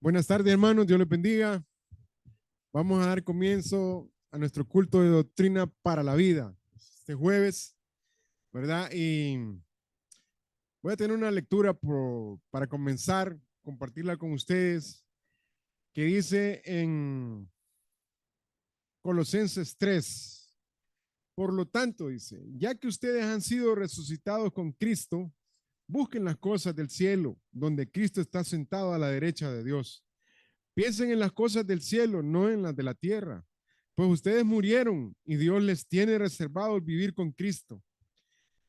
Buenas tardes, hermanos. Dios les bendiga. Vamos a dar comienzo a nuestro culto de doctrina para la vida. Este jueves, ¿verdad? Y voy a tener una lectura para comenzar, compartirla con ustedes, que dice en Colosenses 3. Por lo tanto, dice, ya que ustedes han sido resucitados con Cristo, busquen las cosas del cielo, donde Cristo está sentado a la derecha de Dios. Piensen en las cosas del cielo, no en las de la tierra, pues ustedes murieron y Dios les tiene reservado el vivir con Cristo.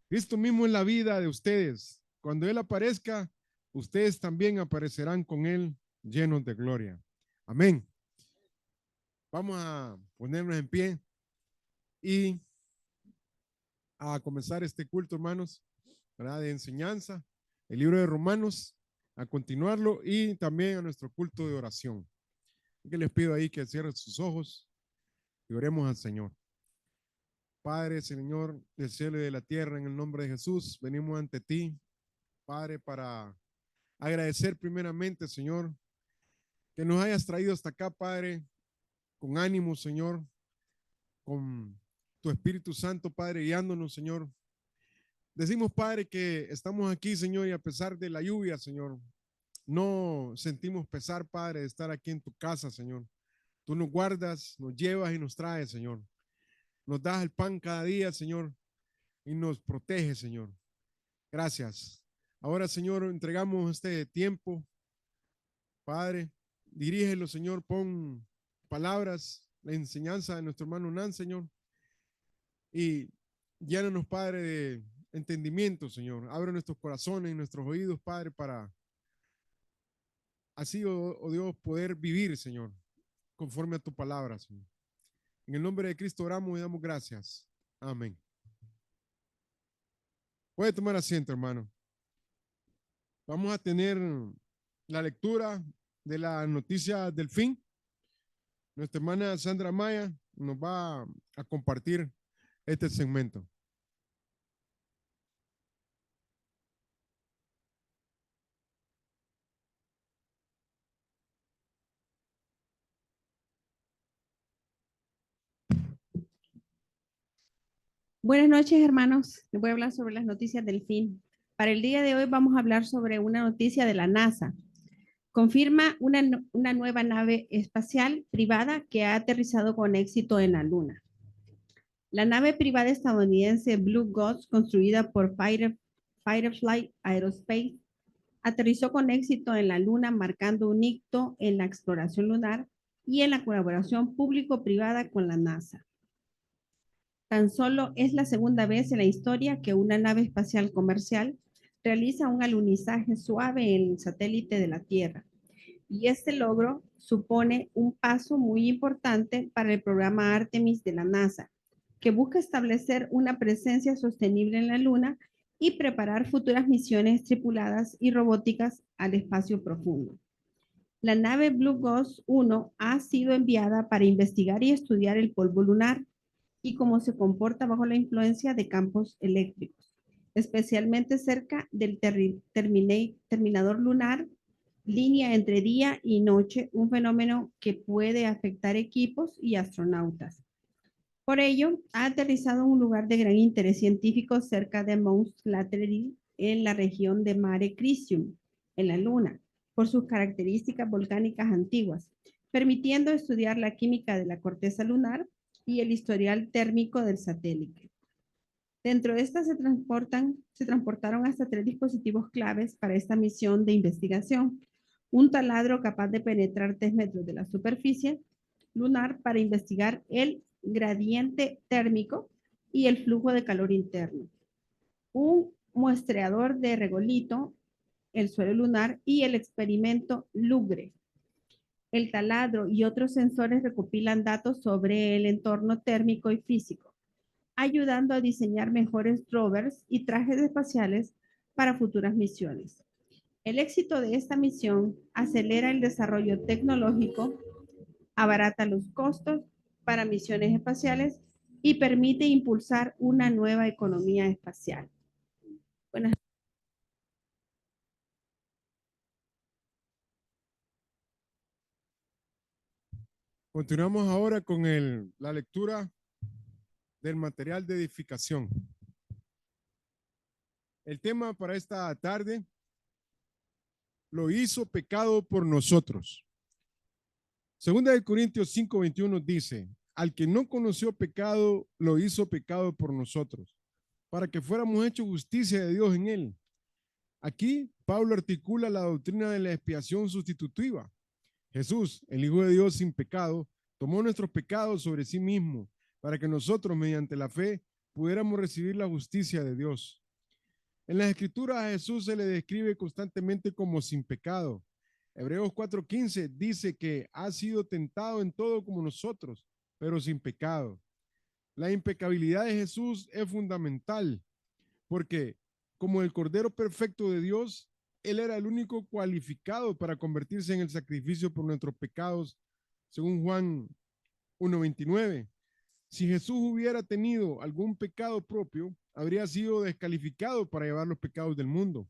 Cristo mismo es la vida de ustedes. Cuando Él aparezca, ustedes también aparecerán con Él llenos de gloria. Amén. Vamos a ponernos en pie y a comenzar este culto, hermanos, ¿verdad? De enseñanza, el libro de Romanos, a continuarlo y también a nuestro culto de oración. Que les pido ahí que cierren sus ojos y oremos al Señor. Padre, Señor del cielo y de la tierra, en el nombre de Jesús, venimos ante ti, Padre, para agradecer primeramente, Señor, que nos hayas traído hasta acá, Padre, con ánimo, Señor, con tu Espíritu Santo, Padre, guiándonos, Señor. Decimos, Padre, que estamos aquí, Señor, y a pesar de la lluvia, Señor, no sentimos pesar, Padre, de estar aquí en tu casa, Señor. Tú nos guardas, nos llevas y nos traes, Señor. Nos das el pan cada día, Señor, y nos protege, Señor. Gracias. Ahora, Señor, entregamos este tiempo. Padre, dirígelo, Señor, pon palabras, la enseñanza de nuestro hermano Nan, Señor, y llénanos, Padre, de entendimiento, Señor. Abre nuestros corazones y nuestros oídos, Padre, para así, oh Dios, poder vivir, Señor, conforme a tu palabra, Señor. En el nombre de Cristo oramos y damos gracias. Amén. Puede tomar asiento, hermano. Vamos a tener la lectura de la noticia del fin. Nuestra hermana Sandra Maya nos va a compartir este segmento. Buenas noches, hermanos. Les voy a hablar sobre las noticias del fin. Para el día de hoy vamos a hablar sobre una noticia de la NASA. Confirma una nueva nave espacial privada que ha aterrizado con éxito en la Luna. La nave privada estadounidense Blue Ghost, construida por Firefly Aerospace, aterrizó con éxito en la Luna, marcando un hito en la exploración lunar y en la colaboración público-privada con la NASA. Tan solo es la segunda vez en la historia que una nave espacial comercial realiza un alunizaje suave en el satélite de la Tierra. Y este logro supone un paso muy importante para el programa Artemis de la NASA, que busca establecer una presencia sostenible en la Luna y preparar futuras misiones tripuladas y robóticas al espacio profundo. La nave Blue Ghost 1 ha sido enviada para investigar y estudiar el polvo lunar y cómo se comporta bajo la influencia de campos eléctricos, especialmente cerca del terminador lunar, línea entre día y noche, un fenómeno que puede afectar equipos y astronautas. Por ello, ha aterrizado en un lugar de gran interés científico cerca de Mount Slattery, en la región de Mare Crisium, en la Luna, por sus características volcánicas antiguas, permitiendo estudiar la química de la corteza lunar y el historial térmico del satélite. Dentro de estas se transportaron hasta 3 dispositivos claves para esta misión de investigación. Un taladro capaz de penetrar 3 metros de la superficie lunar para investigar el gradiente térmico y el flujo de calor interno. Un muestreador de regolito, el suelo lunar y el experimento Lugre. El taladro y otros sensores recopilan datos sobre el entorno térmico y físico, ayudando a diseñar mejores rovers y trajes espaciales para futuras misiones. El éxito de esta misión acelera el desarrollo tecnológico, abarata los costos para misiones espaciales y permite impulsar una nueva economía espacial. Buenas Continuamos ahora con la lectura del material de edificación. El tema para esta tarde: lo hizo pecado por nosotros. Segunda de Corintios 5:21 dice: al que no conoció pecado, lo hizo pecado por nosotros, para que fuéramos hechos justicia de Dios en él. Aquí Pablo articula la doctrina de la expiación sustitutiva. Jesús, el Hijo de Dios sin pecado, tomó nuestros pecados sobre sí mismo, para que nosotros, mediante la fe, pudiéramos recibir la justicia de Dios. En las Escrituras a Jesús se le describe constantemente como sin pecado. Hebreos 4:15 dice que ha sido tentado en todo como nosotros, pero sin pecado. La impecabilidad de Jesús es fundamental, porque como el Cordero perfecto de Dios, Él era el único cualificado para convertirse en el sacrificio por nuestros pecados, según Juan 1:29. Si Jesús hubiera tenido algún pecado propio, habría sido descalificado para llevar los pecados del mundo.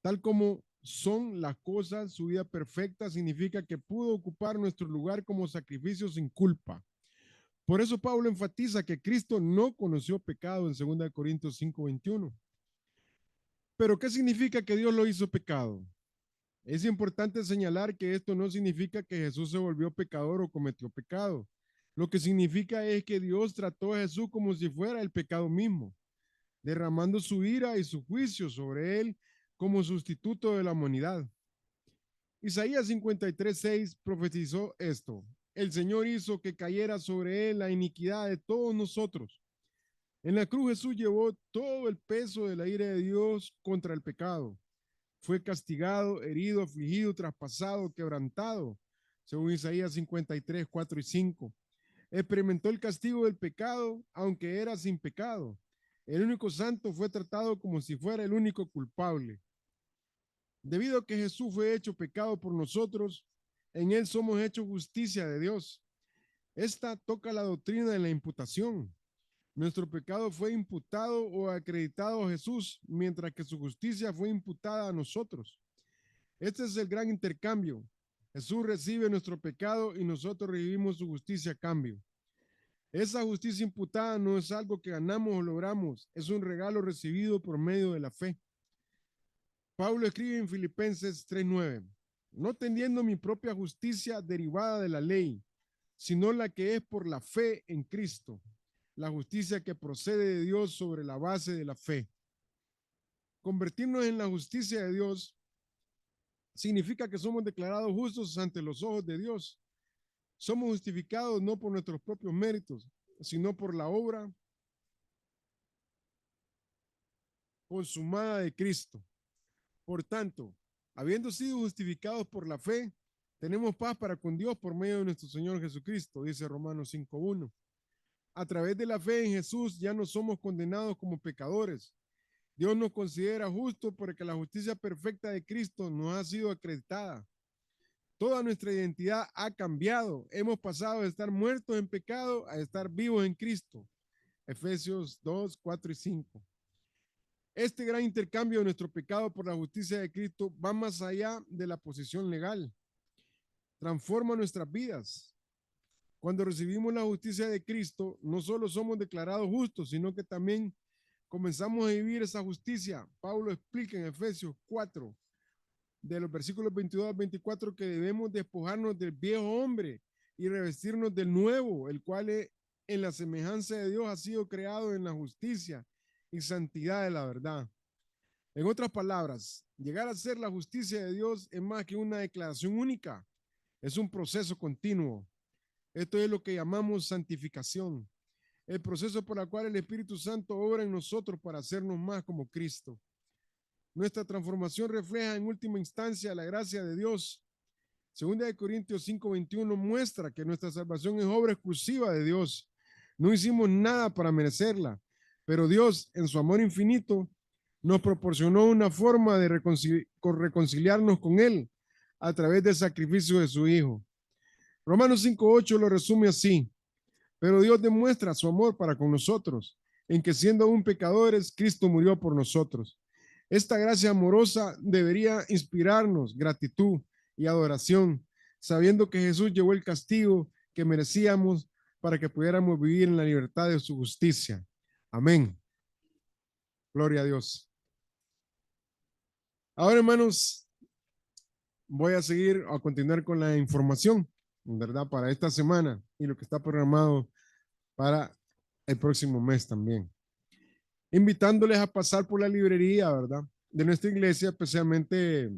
Tal como son las cosas, su vida perfecta significa que pudo ocupar nuestro lugar como sacrificio sin culpa. Por eso Pablo enfatiza que Cristo no conoció pecado en 2 Corintios 5:21. Pero ¿qué significa que Dios lo hizo pecado? Es importante señalar que esto no significa que Jesús se volvió pecador o cometió pecado. Lo que significa es que Dios trató a Jesús como si fuera el pecado mismo, derramando su ira y su juicio sobre él como sustituto de la humanidad. Isaías 53:6 profetizó esto: el Señor hizo que cayera sobre él la iniquidad de todos nosotros. En la cruz Jesús llevó todo el peso de la ira de Dios contra el pecado. Fue castigado, herido, afligido, traspasado, quebrantado, según Isaías 53:4 y 5. Experimentó el castigo del pecado, aunque era sin pecado. El único santo fue tratado como si fuera el único culpable. Debido a que Jesús fue hecho pecado por nosotros, en él somos hechos justicia de Dios. Esta toca la doctrina de la imputación. Nuestro pecado fue imputado o acreditado a Jesús, mientras que su justicia fue imputada a nosotros. Este es el gran intercambio. Jesús recibe nuestro pecado y nosotros recibimos su justicia a cambio. Esa justicia imputada no es algo que ganamos o logramos, es un regalo recibido por medio de la fe. Pablo escribe en Filipenses 3:9: no teniendo mi propia justicia derivada de la ley, sino la que es por la fe en Cristo, la justicia que procede de Dios sobre la base de la fe. Convertirnos en la justicia de Dios significa que somos declarados justos ante los ojos de Dios. Somos justificados no por nuestros propios méritos, sino por la obra consumada de Cristo. Por tanto, habiendo sido justificados por la fe, tenemos paz para con Dios por medio de nuestro Señor Jesucristo, dice Romanos 5:1. A través de la fe en Jesús ya no somos condenados como pecadores. Dios nos considera justos porque la justicia perfecta de Cristo nos ha sido acreditada. Toda nuestra identidad ha cambiado. Hemos pasado de estar muertos en pecado a estar vivos en Cristo. Efesios 2:4 y 5. Este gran intercambio de nuestro pecado por la justicia de Cristo va más allá de la posición legal. Transforma nuestras vidas. Cuando recibimos la justicia de Cristo, no solo somos declarados justos, sino que también comenzamos a vivir esa justicia. Pablo explica en Efesios 4, de los versículos 22 al 24, que debemos despojarnos del viejo hombre y revestirnos del nuevo, el cual en la semejanza de Dios ha sido creado en la justicia y santidad de la verdad. En otras palabras, llegar a ser la justicia de Dios es más que una declaración única, es un proceso continuo. Esto es lo que llamamos santificación, el proceso por el cual el Espíritu Santo obra en nosotros para hacernos más como Cristo. Nuestra transformación refleja en última instancia la gracia de Dios. Segunda de Corintios 5:21 muestra que nuestra salvación es obra exclusiva de Dios. No hicimos nada para merecerla, pero Dios, en su amor infinito, nos proporcionó una forma de reconciliarnos con Él a través del sacrificio de su Hijo. Romanos 5:8 lo resume así: pero Dios demuestra su amor para con nosotros, en que siendo aún pecadores, Cristo murió por nosotros. Esta gracia amorosa debería inspirarnos gratitud y adoración, sabiendo que Jesús llevó el castigo que merecíamos para que pudiéramos vivir en la libertad de su justicia. Amén. Gloria a Dios. Ahora, hermanos, voy a seguir a continuar con la información, ¿verdad? Para esta semana y lo que está programado para el próximo mes también. Invitándoles a pasar por la librería, ¿verdad? De nuestra iglesia, especialmente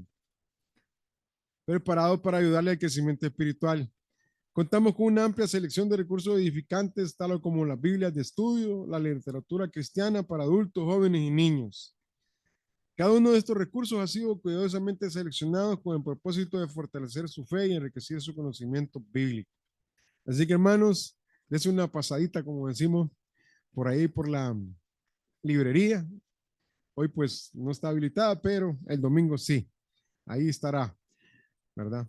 preparado para ayudarle al crecimiento espiritual. Contamos con una amplia selección de recursos edificantes, tal como las Biblias de estudio, la literatura cristiana para adultos, jóvenes y niños. Cada uno de estos recursos ha sido cuidadosamente seleccionado con el propósito de fortalecer su fe y enriquecer su conocimiento bíblico. Así que, hermanos, des una pasadita, como decimos, por ahí por la librería. Hoy pues no está habilitada, pero el domingo sí. Ahí estará, ¿verdad?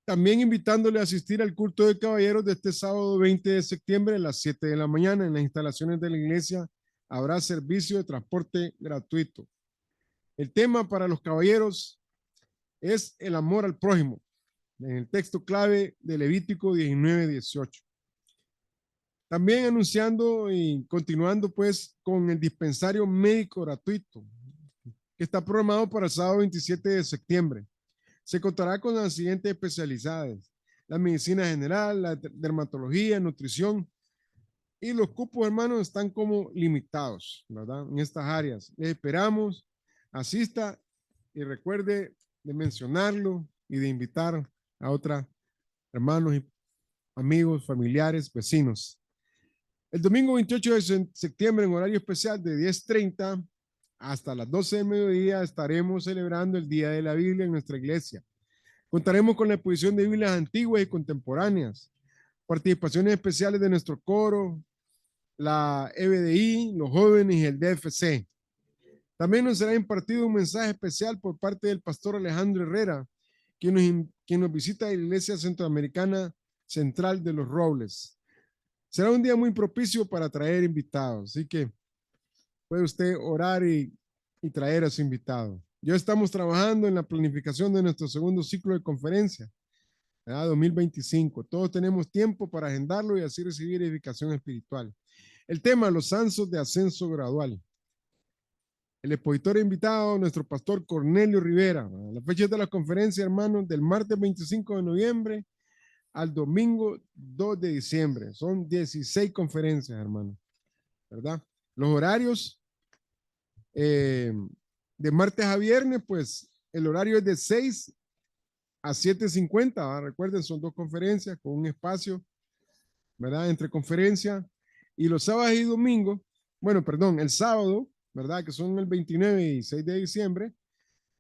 También invitándole a asistir al culto de caballeros de este sábado 20 de septiembre a las 7 de la mañana en las instalaciones de la iglesia. Habrá servicio de transporte gratuito. El tema para los caballeros es el amor al prójimo, en el texto clave de Levítico 19:18. También anunciando y continuando pues con el dispensario médico gratuito que está programado para el sábado 27 de septiembre. Se contará con las siguientes especialidades: la medicina general, la dermatología, nutrición, y los cupos, hermanos, están como limitados, ¿verdad? En estas áreas. Les esperamos, asista y recuerde de mencionarlo y de invitar a otros hermanos y amigos, familiares, vecinos. El domingo 28 de septiembre, en horario especial de 10:30 hasta las 12 del mediodía, estaremos celebrando el Día de la Biblia en nuestra iglesia. Contaremos con la exposición de Biblias antiguas y contemporáneas, participaciones especiales de nuestro coro, la EBDI, los jóvenes y el DFC. También nos será impartido un mensaje especial por parte del pastor Alejandro Herrera, quien nos visita a la Iglesia Centroamericana Central de los Robles. Será un día muy propicio para traer invitados, así que puede usted orar y traer a su invitado. Ya estamos trabajando en la planificación de nuestro segundo ciclo de conferencia, 2025. Todos tenemos tiempo para agendarlo y así recibir edificación espiritual. El tema: los ascensos de ascenso gradual. El expositor invitado, nuestro pastor Cornelio Rivera. La fecha de la conferencia, hermanos, del martes 25 de noviembre al domingo 2 de diciembre. Son 16 conferencias, hermanos, ¿verdad? Los horarios, de martes a viernes, pues el horario es de 6 a 7:50, ¿verdad? Recuerden, son 2 conferencias con un espacio, ¿verdad? Entre conferencias. Y los sábados y domingos, bueno, perdón, el sábado, ¿verdad? Que son el 29 y 6 de diciembre,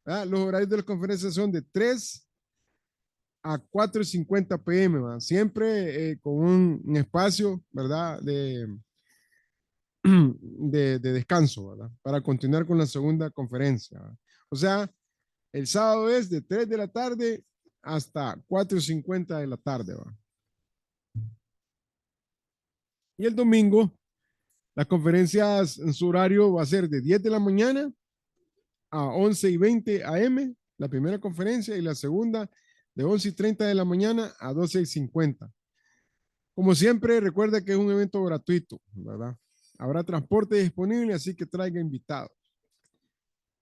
¿verdad? Los horarios de las conferencias son de 3 a 4:50 p.m., ¿verdad? Siempre con un espacio, ¿verdad? De descanso, ¿verdad? Para continuar con la segunda conferencia, ¿verdad? O sea, el sábado es de 3 de la tarde hasta 4:50 de la tarde, ¿verdad? Y el domingo, las conferencias en su horario va a ser de 10 de la mañana a 11:20 a.m., la primera conferencia, y la segunda de 11:30 de la mañana a 12:50. Como siempre, recuerda que es un evento gratuito, ¿verdad? Habrá transporte disponible, así que traiga invitados.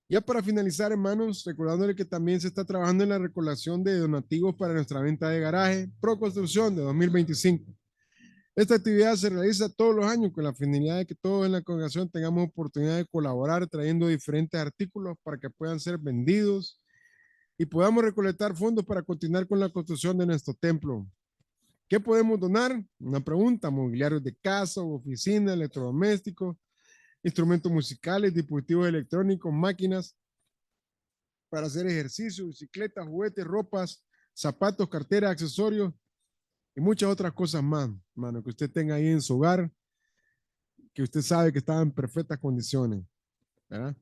Ya para finalizar, hermanos, recordándole que también se está trabajando en la recolección de donativos para nuestra venta de garaje Pro Construcción de 2025. Esta actividad se realiza todos los años con la finalidad de que todos en la congregación tengamos oportunidad de colaborar trayendo diferentes artículos para que puedan ser vendidos y podamos recolectar fondos para continuar con la construcción de nuestro templo. ¿Qué podemos donar? Una pregunta: mobiliarios de casa, oficina, electrodomésticos, instrumentos musicales, dispositivos electrónicos, máquinas para hacer ejercicio, bicicletas, juguetes, ropas, zapatos, carteras, accesorios y muchas otras cosas más, mano, que usted tenga ahí en su hogar, que usted sabe que están en perfectas condiciones, ¿verdad?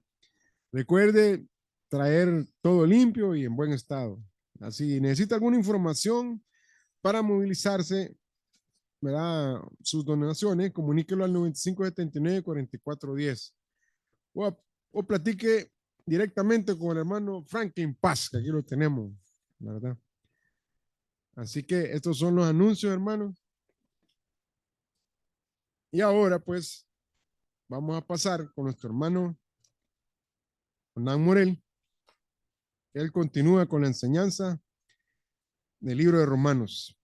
Recuerde traer todo limpio y en buen estado. Así, necesita alguna información para movilizarse, ¿verdad? Sus donaciones, comuníquelo al 9579-4410 o platique directamente con el hermano Franklin Paz, que aquí lo tenemos, ¿verdad? Así que estos son los anuncios, hermanos. Y ahora pues vamos a pasar con nuestro hermano Hernán Morel. Él continúa con la enseñanza del libro de Romanos.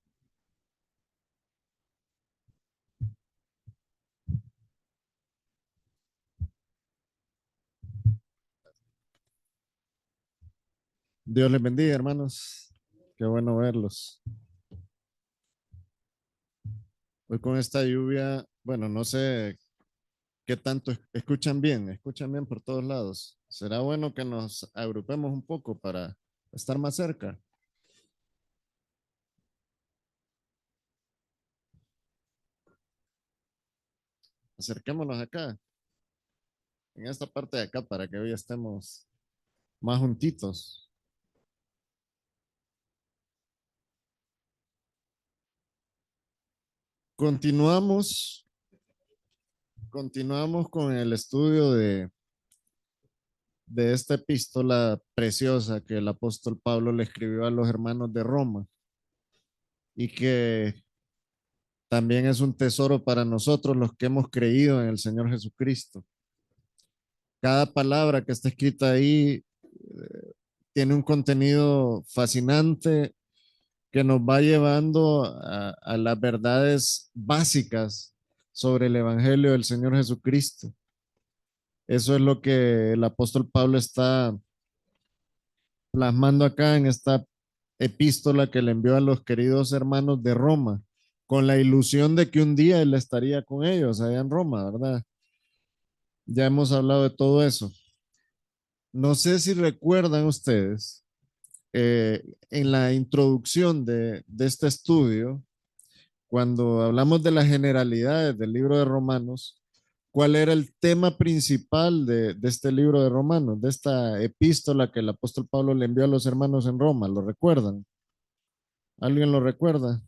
Dios les bendiga, hermanos. Qué bueno verlos. Hoy con esta lluvia, bueno, no sé qué tanto escuchan bien por todos lados. Será bueno que nos agrupemos un poco para estar más cerca. Acerquémonos acá, en esta parte de acá, para que hoy estemos más juntitos. Continuamos con el estudio de esta epístola preciosa que el apóstol Pablo le escribió a los hermanos de Roma y que también es un tesoro para nosotros los que hemos creído en el Señor Jesucristo. Cada palabra que está escrita ahí tiene un contenido fascinante que nos va llevando a las verdades básicas sobre el Evangelio del Señor Jesucristo. Eso es lo que el apóstol Pablo está plasmando acá en esta epístola que le envió a los queridos hermanos de Roma, con la ilusión de que un día él estaría con ellos allá en Roma, ¿verdad? Ya hemos hablado de todo eso. No sé si recuerdan ustedes, en la introducción de este estudio, cuando hablamos de las generalidades del libro de Romanos, ¿cuál era el tema principal de este libro de Romanos, de esta epístola que el apóstol Pablo le envió a los hermanos en Roma? ¿Lo recuerdan? ¿Alguien lo recuerda?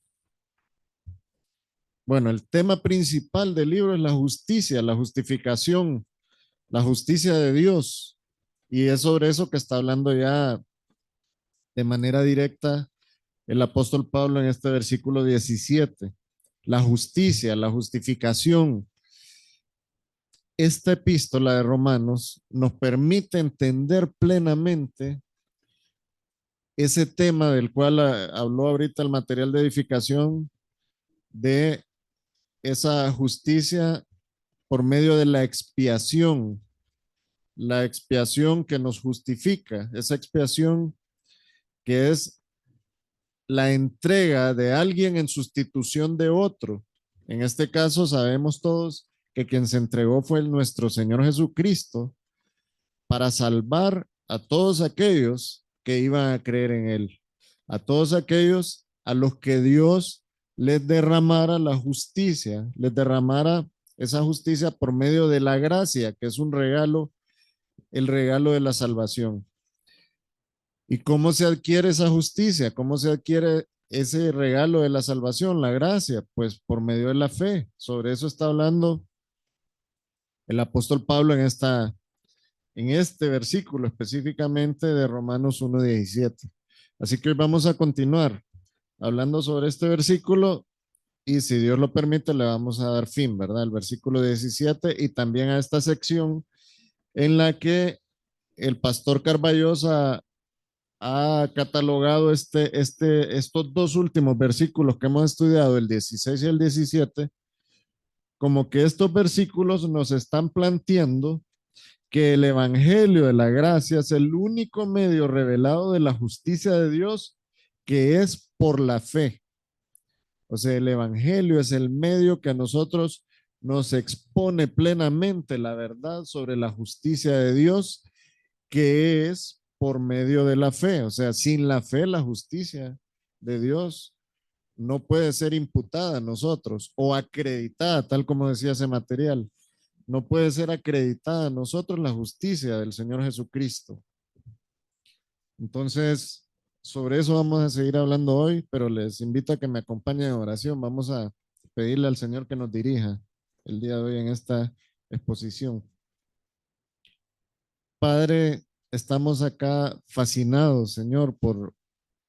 Bueno, el tema principal del libro es la justicia, la justificación, la justicia de Dios. Y es sobre eso que está hablando ya de manera directa el apóstol Pablo en este versículo 17. La justicia, la justificación. Esta epístola de Romanos nos permite entender plenamente ese tema del cual habló ahorita el material de edificación, de esa justicia por medio de la expiación que nos justifica, esa expiación que es la entrega de alguien en sustitución de otro. En este caso sabemos todos que quien se entregó fue nuestro Señor Jesucristo para salvar a todos aquellos que iban a creer en Él, a todos aquellos a los que Dios les derramara la justicia, les derramara esa justicia por medio de la gracia, que es un regalo, el regalo de la salvación. ¿Y cómo se adquiere esa justicia? ¿Cómo se adquiere ese regalo de la salvación, la gracia? Pues por medio de la fe. Sobre eso está hablando el apóstol Pablo en este versículo específicamente de Romanos 1:17. Así que hoy vamos a continuar hablando sobre este versículo y si Dios lo permite le vamos a dar fin, ¿verdad? El versículo 17 y también a esta sección en la que el pastor Carballosa ha catalogado estos dos últimos versículos que hemos estudiado, el 16 y el 17, como que estos versículos nos están planteando que el Evangelio de la gracia es el único medio revelado de la justicia de Dios que es por la fe. O sea, el Evangelio es el medio que a nosotros nos expone plenamente la verdad sobre la justicia de Dios, que es por medio de la fe. O sea, sin la fe, la justicia de Dios no puede ser imputada a nosotros o acreditada, tal como decía ese material. No puede ser acreditada a nosotros la justicia del Señor Jesucristo. Entonces, sobre eso vamos a seguir hablando hoy, pero les invito a que me acompañen en oración. Vamos a pedirle al Señor que nos dirija el día de hoy en esta exposición. Padre, estamos acá fascinados, Señor, por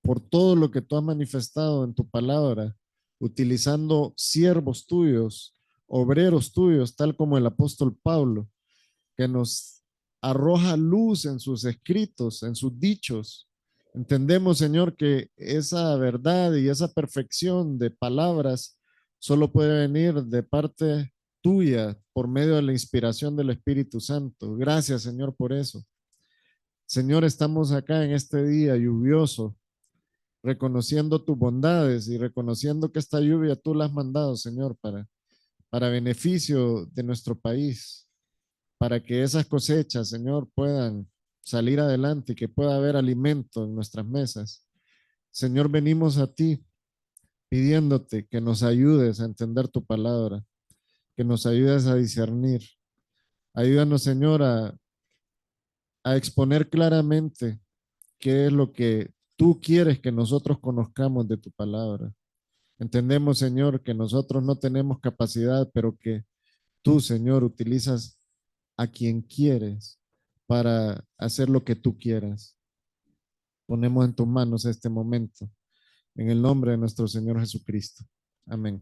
por todo lo que tú has manifestado en tu palabra, utilizando siervos tuyos, obreros tuyos, tal como el apóstol Pablo, que nos arroja luz en sus escritos, en sus dichos. Entendemos, Señor, que esa verdad y esa perfección de palabras solo puede venir de parte tuya por medio de la inspiración del Espíritu Santo. Gracias, Señor, por eso. Señor, estamos acá en este día lluvioso, reconociendo tus bondades y reconociendo que esta lluvia tú la has mandado, Señor, para beneficio de nuestro país, para que esas cosechas, Señor, puedan salir adelante y que pueda haber alimento en nuestras mesas. Señor, venimos a ti pidiéndote que nos ayudes a entender tu palabra, que nos ayudes a discernir. Ayúdanos, Señor, a exponer claramente qué es lo que tú quieres que nosotros conozcamos de tu palabra. Entendemos, Señor, que nosotros no tenemos capacidad, pero que tú, Señor, utilizas a quien quieres para hacer lo que tú quieras. Ponemos en tus manos este momento, en el nombre de nuestro Señor Jesucristo. Amén.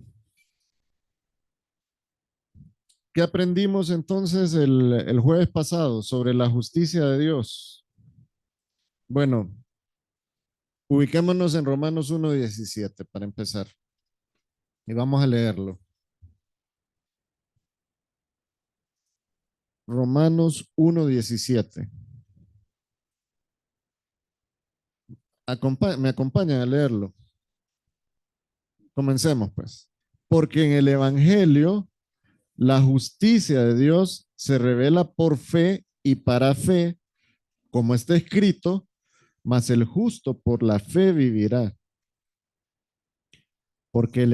¿Qué aprendimos entonces el jueves pasado sobre la justicia de Dios? Bueno, ubiquémonos en Romanos 1:17 para empezar. Y vamos a leerlo. Romanos 1:17. Me acompañan a leerlo. Comencemos pues. Porque en el Evangelio la justicia de Dios se revela por fe y para fe, como está escrito, mas el justo por la fe vivirá. Porque en el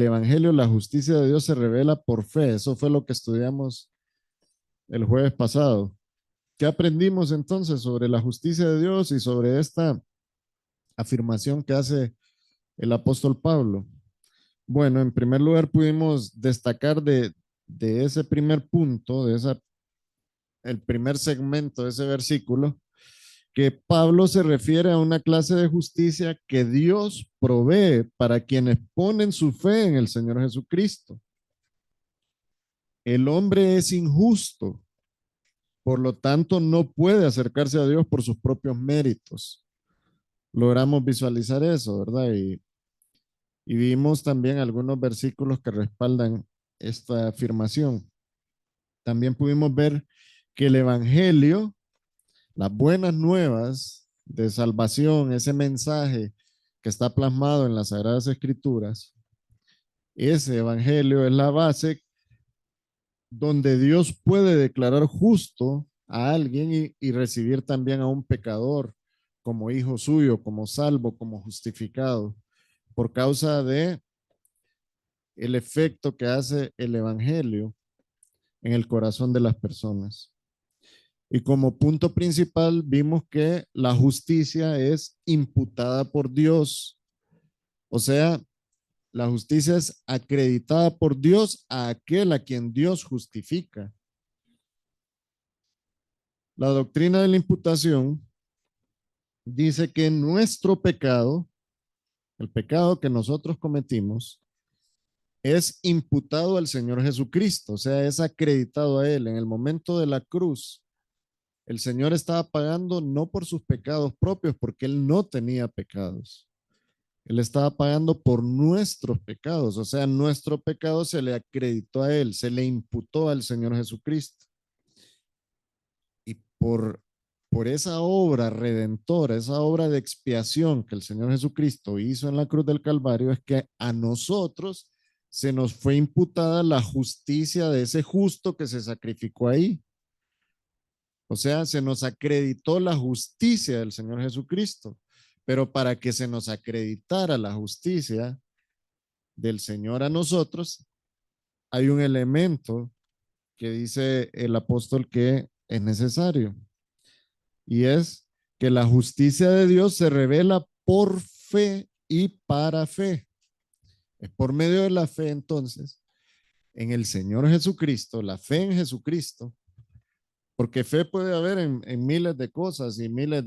Evangelio la justicia de Dios se revela por fe. Eso fue lo que estudiamos el jueves pasado. ¿Qué aprendimos entonces sobre la justicia de Dios y sobre esta afirmación que hace el apóstol Pablo? Bueno, en primer lugar pudimos destacar de ese primer punto, el primer segmento de ese versículo, que Pablo se refiere a una clase de justicia que Dios provee para quienes ponen su fe en el Señor Jesucristo. El hombre es injusto, por lo tanto no puede acercarse a Dios por sus propios méritos. Logramos visualizar eso, ¿verdad? Y vimos también algunos versículos que respaldan esta afirmación. También pudimos ver que el Evangelio, las buenas nuevas de salvación, ese mensaje que está plasmado en las Sagradas Escrituras, ese Evangelio es la base donde Dios puede declarar justo a alguien y recibir también a un pecador como hijo suyo, como salvo, como justificado, por causa de el efecto que hace el Evangelio en el corazón de las personas. Y como punto principal vimos que la justicia es imputada por Dios. O sea, la justicia es acreditada por Dios a aquel a quien Dios justifica. La doctrina de la imputación dice que nuestro pecado, el pecado que nosotros cometimos, es imputado al Señor Jesucristo, o sea, es acreditado a Él. En el momento de la cruz, el Señor estaba pagando no por sus pecados propios, porque Él no tenía pecados. Él estaba pagando por nuestros pecados, o sea, nuestro pecado se le acreditó a Él, se le imputó al Señor Jesucristo. Y por esa obra redentora, esa obra de expiación que el Señor Jesucristo hizo en la cruz del Calvario, es que a nosotros se nos fue imputada la justicia de ese justo que se sacrificó ahí. O sea, se nos acreditó la justicia del Señor Jesucristo, pero para que se nos acreditara la justicia del Señor a nosotros, hay un elemento que dice el apóstol que es necesario, y es que la justicia de Dios se revela por fe y para fe. Es por medio de la fe, entonces, en el Señor Jesucristo, la fe en Jesucristo, porque fe puede haber en miles de cosas y miles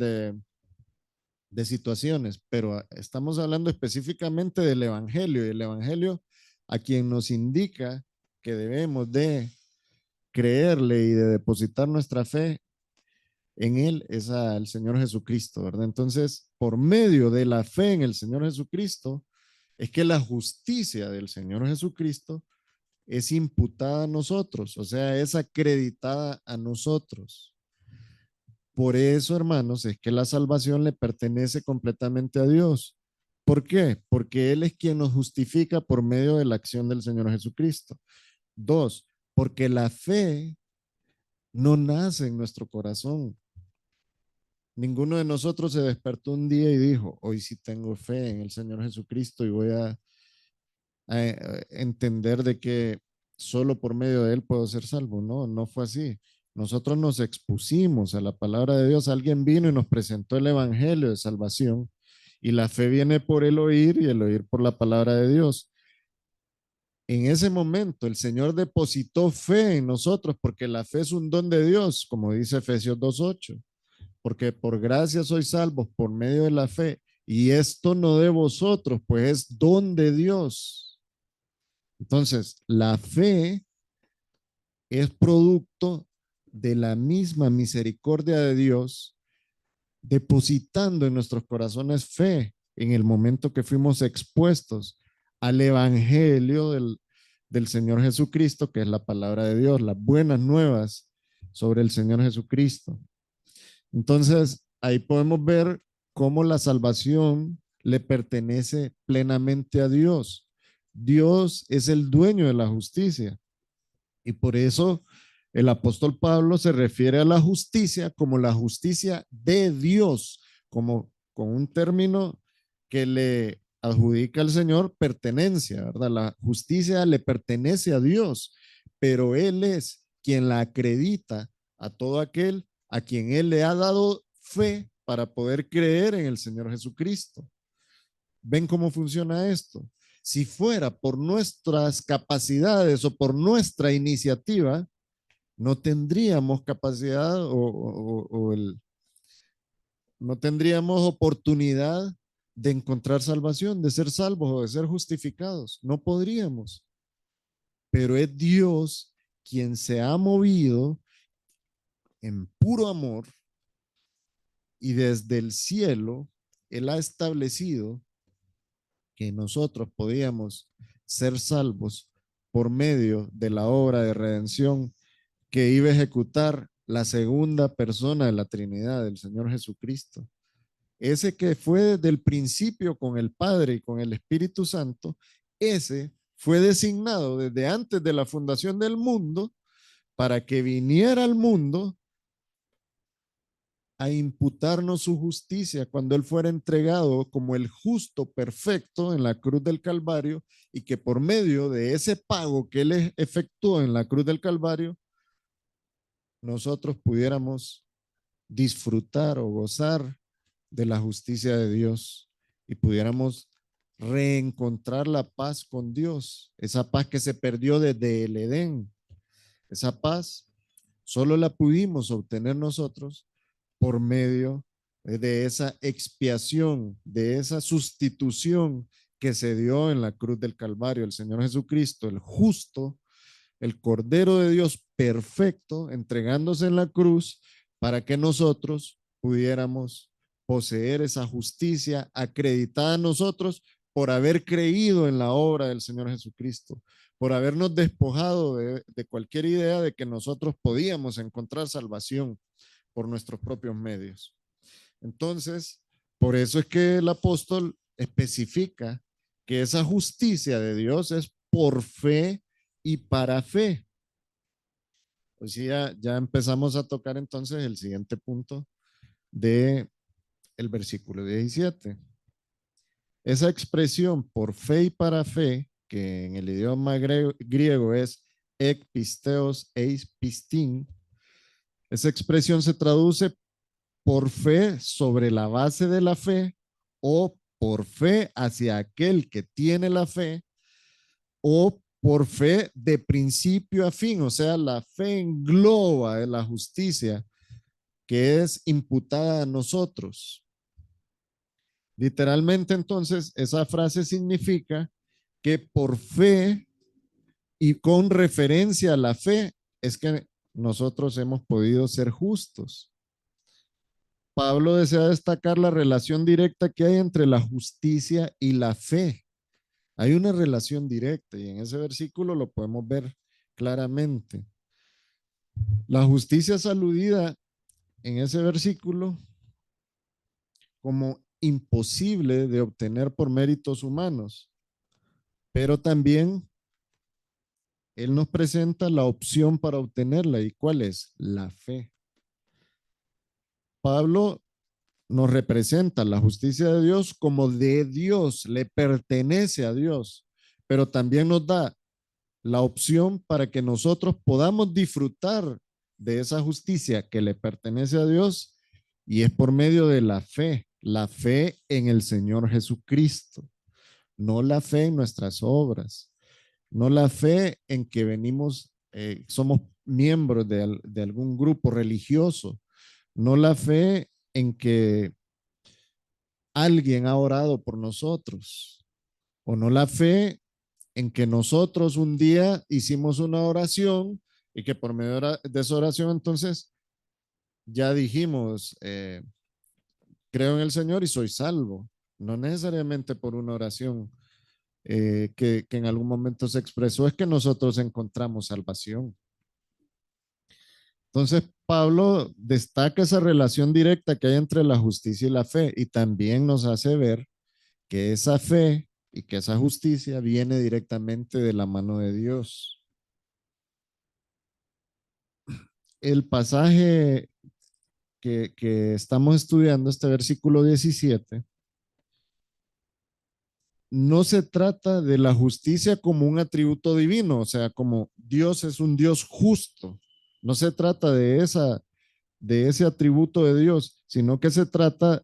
de situaciones, pero estamos hablando específicamente del evangelio, y el evangelio a quien nos indica que debemos de creerle y de depositar nuestra fe en él es al Señor Jesucristo, ¿verdad? Entonces, por medio de la fe en el Señor Jesucristo, es que la justicia del Señor Jesucristo es imputada a nosotros, o sea, es acreditada a nosotros. Por eso, hermanos, es que la salvación le pertenece completamente a Dios. ¿Por qué? Porque Él es quien nos justifica por medio de la acción del Señor Jesucristo. Dos, porque la fe no nace en nuestro corazón. Ninguno de nosotros se despertó un día y dijo, hoy sí tengo fe en el Señor Jesucristo y voy a entender de que solo por medio de Él puedo ser salvo. No, no fue así. Nosotros nos expusimos a la palabra de Dios. Alguien vino y nos presentó el evangelio de salvación y la fe viene por el oír y el oír por la palabra de Dios. En ese momento el Señor depositó fe en nosotros porque la fe es un don de Dios, como dice Efesios 2:8, porque por gracia sois salvos por medio de la fe y esto no de vosotros, pues es don de Dios. Entonces, la fe es producto de la misma misericordia de Dios, depositando en nuestros corazones fe en el momento que fuimos expuestos al evangelio del Señor Jesucristo, que es la palabra de Dios, las buenas nuevas sobre el Señor Jesucristo. Entonces, ahí podemos ver cómo la salvación le pertenece plenamente a Dios. Dios es el dueño de la justicia. Y por eso el apóstol Pablo se refiere a la justicia como la justicia de Dios, como con un término que le adjudica al Señor pertenencia, ¿verdad? La justicia le pertenece a Dios, pero Él es quien la acredita a todo aquel a quien Él le ha dado fe para poder creer en el Señor Jesucristo. ¿Ven cómo funciona esto? Si fuera por nuestras capacidades o por nuestra iniciativa, no tendríamos capacidad no tendríamos oportunidad de encontrar salvación, de ser salvos o de ser justificados. No podríamos. Pero es Dios quien se ha movido en puro amor y desde el cielo Él ha establecido que nosotros podíamos ser salvos por medio de la obra de redención que iba a ejecutar la segunda persona de la Trinidad, del Señor Jesucristo. Ese que fue desde el principio con el Padre y con el Espíritu Santo, ese fue designado desde antes de la fundación del mundo para que viniera al mundo a imputarnos su justicia cuando Él fuera entregado como el justo perfecto en la cruz del Calvario y que por medio de ese pago que Él efectuó en la cruz del Calvario, nosotros pudiéramos disfrutar o gozar de la justicia de Dios y pudiéramos reencontrar la paz con Dios, esa paz que se perdió desde el Edén. Esa paz solo la pudimos obtener nosotros por medio de esa expiación, de esa sustitución que se dio en la cruz del Calvario. El Señor Jesucristo, el justo, el Cordero de Dios perfecto, entregándose en la cruz para que nosotros pudiéramos poseer esa justicia acreditada a nosotros por haber creído en la obra del Señor Jesucristo, por habernos despojado de cualquier idea de que nosotros podíamos encontrar salvación por nuestros propios medios. Entonces, por eso es que el apóstol especifica que esa justicia de Dios es por fe y para fe. Pues ya empezamos a tocar entonces el siguiente punto de el versículo 17. Esa expresión por fe y para fe, que en el idioma griego es ek pisteos eis pistin, esa expresión se traduce por fe sobre la base de la fe o por fe hacia aquel que tiene la fe o por fe de principio a fin, o sea, la fe engloba la justicia que es imputada a nosotros. Literalmente, entonces, esa frase significa que por fe y con referencia a la fe es que nosotros hemos podido ser justos. Pablo desea destacar la relación directa que hay entre la justicia y la fe. Hay una relación directa y en ese versículo lo podemos ver claramente. La justicia es aludida en ese versículo como imposible de obtener por méritos humanos, pero también él nos presenta la opción para obtenerla. ¿Y cuál es? La fe. Pablo nos representa la justicia de Dios como de Dios, le pertenece a Dios, pero también nos da la opción para que nosotros podamos disfrutar de esa justicia que le pertenece a Dios y es por medio de la fe en el Señor Jesucristo, no la fe en nuestras obras, no la fe en que venimos, somos miembros de algún grupo religioso, no la fe en que alguien ha orado por nosotros, o no la fe en que nosotros un día hicimos una oración y que por medio de esa oración entonces ya dijimos, creo en el Señor y soy salvo. No necesariamente por una oración que en algún momento se expresó, es que nosotros encontramos salvación. Entonces, Pablo destaca esa relación directa que hay entre la justicia y la fe y también nos hace ver que esa fe y que esa justicia viene directamente de la mano de Dios. El pasaje que estamos estudiando, este versículo 17, no se trata de la justicia como un atributo divino, o sea, como Dios es un Dios justo. No se trata de ese atributo de Dios, sino que se trata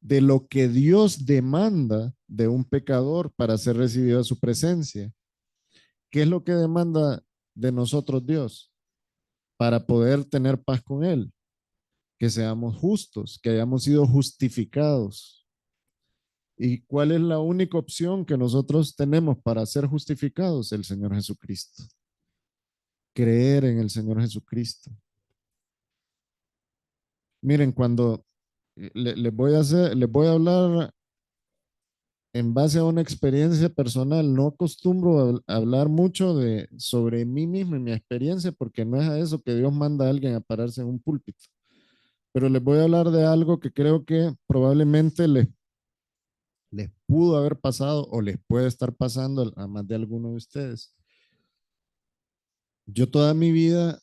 de lo que Dios demanda de un pecador para ser recibido a su presencia. ¿Qué es lo que demanda de nosotros Dios para poder tener paz con Él? Que seamos justos, que hayamos sido justificados. ¿Y cuál es la única opción que nosotros tenemos para ser justificados? El Señor Jesucristo. Creer en el Señor Jesucristo. Miren, cuando les voy a hablar en base a una experiencia personal, no acostumbro a hablar mucho sobre mí mismo y mi experiencia, porque no es a eso que Dios manda a alguien a pararse en un púlpito. Pero les voy a hablar de algo que creo que probablemente les pudo haber pasado o les puede estar pasando a más de alguno de ustedes. Yo toda mi vida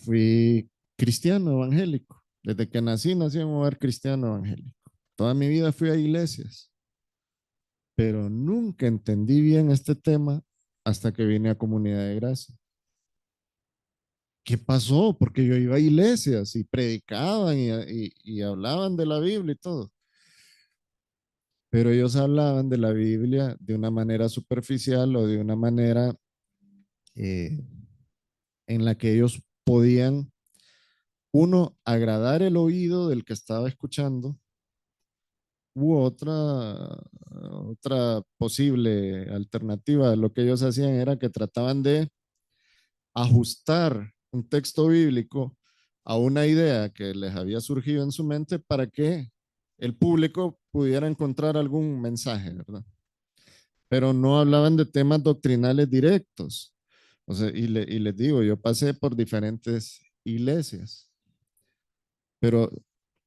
fui cristiano evangélico. Desde que nací en un hogar cristiano evangélico. Toda mi vida fui a iglesias, pero nunca entendí bien este tema hasta que vine a Comunidad de Gracia. ¿Qué pasó? Porque yo iba a iglesias y predicaban y hablaban de la Biblia y todo. Pero ellos hablaban de la Biblia de una manera superficial o de una manera eh, en la que ellos podían, uno, agradar el oído del que estaba escuchando, u otra posible alternativa. Lo que ellos hacían era que trataban de ajustar un texto bíblico a una idea que les había surgido en su mente para que el público pudiera encontrar algún mensaje, ¿verdad? Pero no hablaban de temas doctrinales directos. O sea, y les digo, yo pasé por diferentes iglesias, pero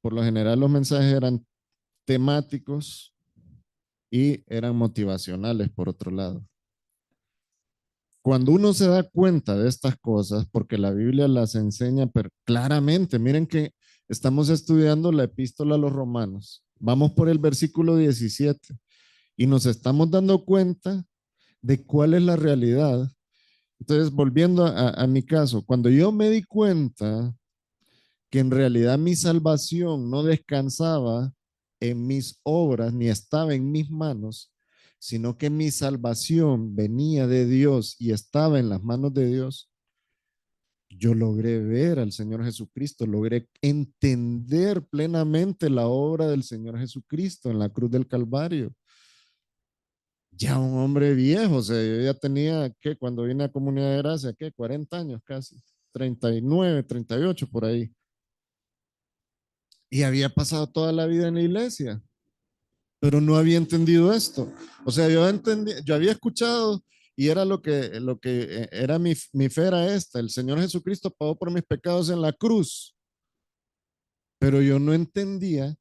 por lo general los mensajes eran temáticos y eran motivacionales por otro lado. Cuando uno se da cuenta de estas cosas, porque la Biblia las enseña claramente, miren que estamos estudiando la epístola a los romanos, vamos por el versículo 17 y nos estamos dando cuenta de cuál es la realidad. Entonces, volviendo a mi caso, cuando yo me di cuenta que en realidad mi salvación no descansaba en mis obras ni estaba en mis manos, sino que mi salvación venía de Dios y estaba en las manos de Dios, yo logré ver al Señor Jesucristo, logré entender plenamente la obra del Señor Jesucristo en la cruz del Calvario. Ya un hombre viejo, o sea, yo ya tenía, ¿qué? Cuando vine a Comunidad de Gracia, ¿qué? 40 años casi, 39, 38 por ahí. Y había pasado toda la vida en la iglesia, pero no había entendido esto. O sea, yo había escuchado y era lo que era mi fe era esta, el Señor Jesucristo pagó por mis pecados en la cruz, pero yo no entendía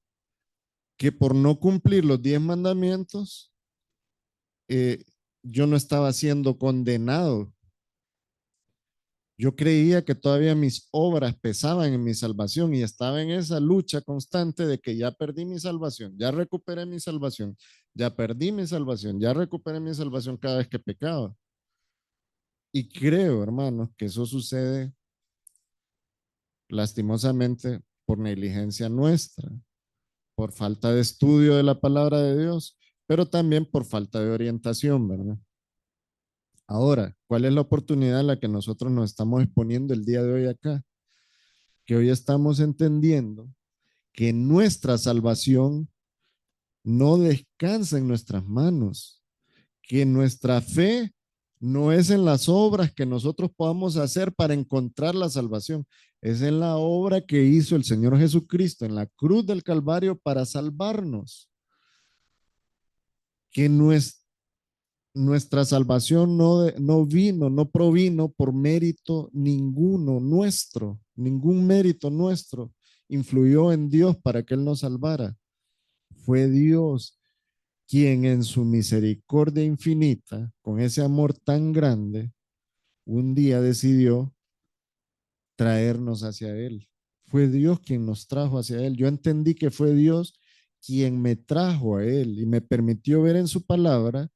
que por no cumplir los 10 mandamientos, eh, yo no estaba siendo condenado. Yo creía que todavía mis obras pesaban en mi salvación y estaba en esa lucha constante de que ya perdí mi salvación, ya recuperé mi salvación, ya perdí mi salvación, ya recuperé mi salvación cada vez que pecaba. Y creo, hermanos, que eso sucede lastimosamente por negligencia nuestra, por falta de estudio de la palabra de Dios, pero también por falta de orientación, ¿verdad? Ahora, ¿cuál es la oportunidad a la que nosotros nos estamos exponiendo el día de hoy acá? Que hoy estamos entendiendo que nuestra salvación no descansa en nuestras manos, que nuestra fe no es en las obras que nosotros podamos hacer para encontrar la salvación, es en la obra que hizo el Señor Jesucristo en la cruz del Calvario para salvarnos, que nuestra salvación no vino, no provino por mérito ninguno nuestro, ningún mérito nuestro influyó en Dios para que Él nos salvara. Fue Dios quien en su misericordia infinita, con ese amor tan grande, un día decidió traernos hacia Él. Fue Dios quien nos trajo hacia Él. Yo entendí que fue Dios quien me trajo a Él y me permitió ver en su palabra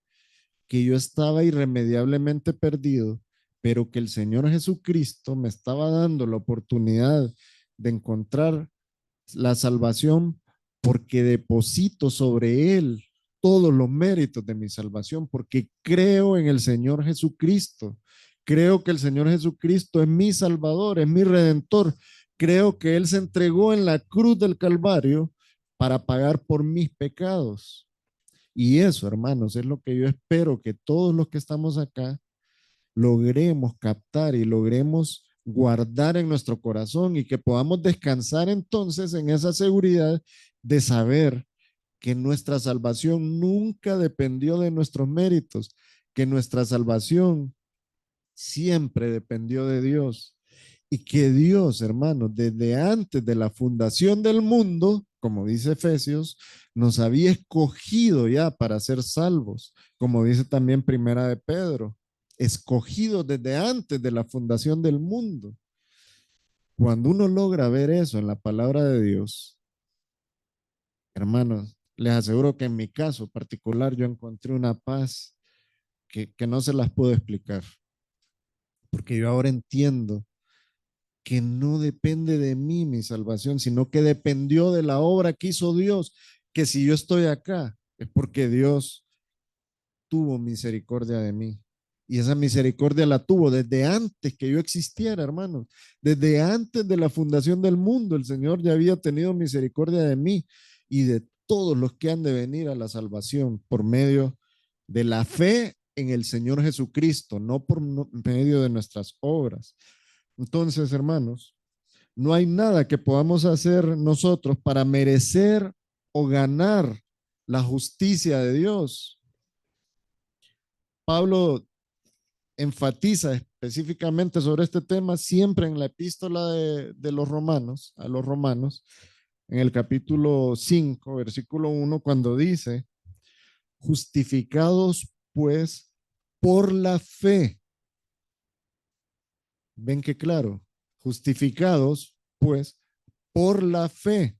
que yo estaba irremediablemente perdido, pero que el Señor Jesucristo me estaba dando la oportunidad de encontrar la salvación porque deposito sobre Él todos los méritos de mi salvación, porque creo en el Señor Jesucristo. Creo que el Señor Jesucristo es mi Salvador, es mi Redentor. Creo que Él se entregó en la cruz del Calvario para pagar por mis pecados. Y eso, hermanos, es lo que yo espero que todos los que estamos acá logremos captar y logremos guardar en nuestro corazón y que podamos descansar entonces en esa seguridad de saber que nuestra salvación nunca dependió de nuestros méritos, que nuestra salvación siempre dependió de Dios y que Dios, hermanos, desde antes de la fundación del mundo, como dice Efesios, nos había escogido ya para ser salvos, como dice también Primera de Pedro, escogido desde antes de la fundación del mundo. Cuando uno logra ver eso en la palabra de Dios, hermanos, les aseguro que en mi caso particular yo encontré una paz que no se las puedo explicar, porque yo ahora entiendo que no depende de mí mi salvación, sino que dependió de la obra que hizo Dios, que si yo estoy acá es porque Dios tuvo misericordia de mí. Y esa misericordia la tuvo desde antes que yo existiera, hermanos. Desde antes de la fundación del mundo, el Señor ya había tenido misericordia de mí y de todos los que han de venir a la salvación por medio de la fe en el Señor Jesucristo, no por medio de nuestras obras. Entonces, hermanos, no hay nada que podamos hacer nosotros para merecer o ganar la justicia de Dios. Pablo enfatiza específicamente sobre este tema siempre en la epístola de los romanos, a los romanos, en el capítulo 5, versículo 1, cuando dice, justificados pues por la fe. Ven que claro, justificados pues por la fe.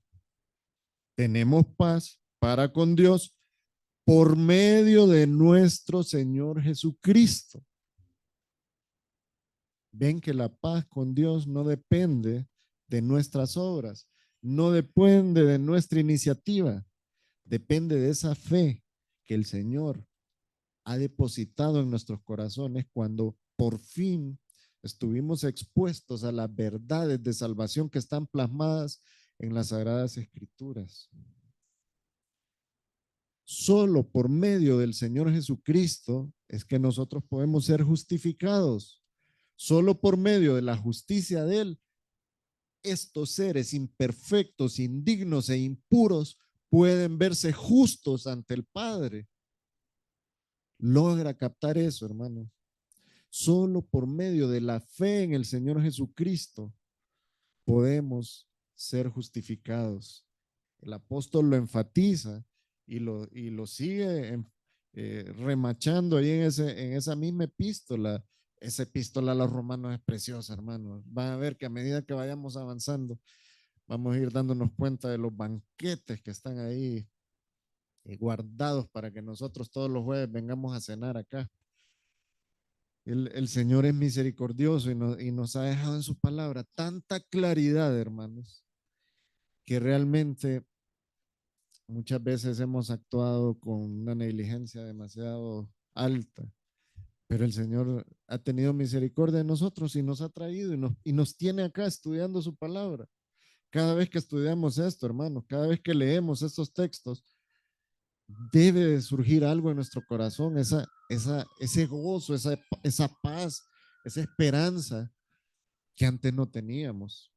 Tenemos paz para con Dios por medio de nuestro Señor Jesucristo. Ven que la paz con Dios no depende de nuestras obras, no depende de nuestra iniciativa, depende de esa fe que el Señor ha depositado en nuestros corazones cuando por fin estuvimos expuestos a las verdades de salvación que están plasmadas en las Sagradas Escrituras. Solo por medio del Señor Jesucristo es que nosotros podemos ser justificados. Solo por medio de la justicia de Él, estos seres imperfectos, indignos e impuros pueden verse justos ante el Padre. Logra captar eso, hermano. Solo por medio de la fe en el Señor Jesucristo podemos ser justificados. El apóstol lo enfatiza y lo sigue remachando ahí en esa misma epístola. Esa epístola a los romanos es preciosa, hermano. Van a ver que a medida que vayamos avanzando, vamos a ir dándonos cuenta de los banquetes que están ahí guardados para que nosotros todos los jueves vengamos a cenar acá. El Señor es misericordioso y nos ha dejado en su palabra tanta claridad, hermanos, que realmente muchas veces hemos actuado con una negligencia demasiado alta, pero el Señor ha tenido misericordia de nosotros y nos ha traído y nos tiene acá estudiando su palabra. Cada vez que estudiamos esto, hermanos, cada vez que leemos estos textos, debe de surgir algo en nuestro corazón, ese gozo, esa paz, esa esperanza que antes no teníamos.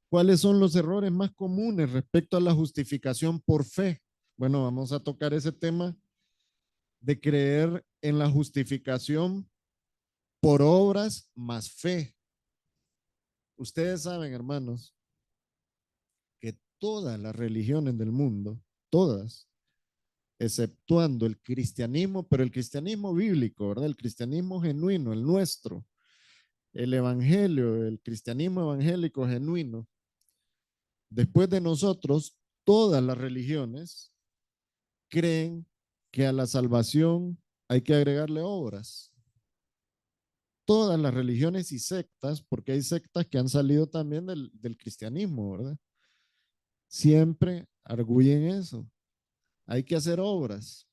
¿Cuáles son los errores más comunes respecto a la justificación por fe? Bueno, vamos a tocar ese tema de creer en la justificación por obras más fe. Ustedes saben, hermanos, que todas las religiones del mundo, todas, exceptuando el cristianismo, pero el cristianismo bíblico, ¿verdad? El cristianismo genuino, el nuestro, el evangelio, el cristianismo evangélico genuino. Después de nosotros, todas las religiones creen que a la salvación hay que agregarle obras. Todas las religiones y sectas, porque hay sectas que han salido también del cristianismo, ¿verdad? Siempre arguyen eso. Hay que hacer obras.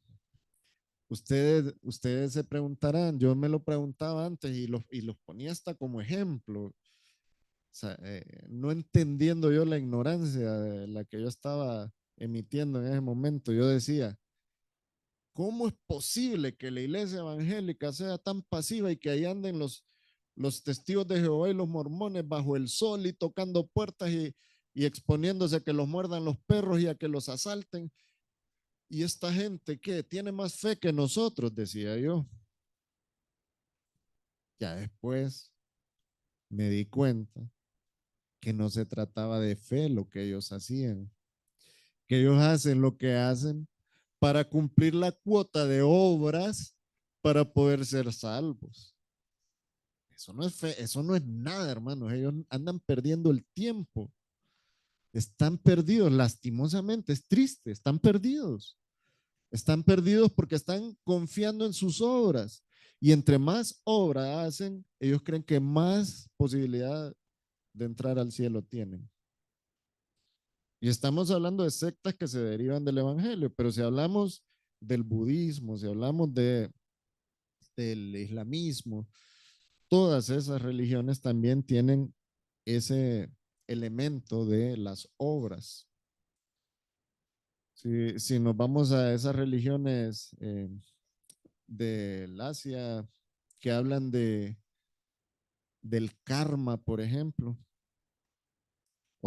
Ustedes se preguntarán, yo me lo preguntaba antes y los ponía hasta como ejemplo. O sea, no entendiendo yo la ignorancia de la que yo estaba emitiendo en ese momento, yo decía, ¿cómo es posible que la iglesia evangélica sea tan pasiva y que ahí anden los testigos de Jehová y los mormones bajo el sol y tocando puertas y exponiéndose a que los muerdan los perros y a que los asalten? Y esta gente que tiene más fe que nosotros, decía yo. Ya después me di cuenta que no se trataba de fe lo que ellos hacían, que ellos hacen lo que hacen para cumplir la cuota de obras para poder ser salvos. Eso no es fe, eso no es nada, hermanos. Ellos andan perdiendo el tiempo. Están perdidos, lastimosamente, es triste, están perdidos. Están perdidos porque están confiando en sus obras. Y entre más obra hacen, ellos creen que más posibilidad de entrar al cielo tienen. Y estamos hablando de sectas que se derivan del evangelio, pero si hablamos del budismo, si hablamos del islamismo, todas esas religiones también tienen ese elemento de las obras. Si nos vamos a esas religiones del Asia que hablan del karma, por ejemplo,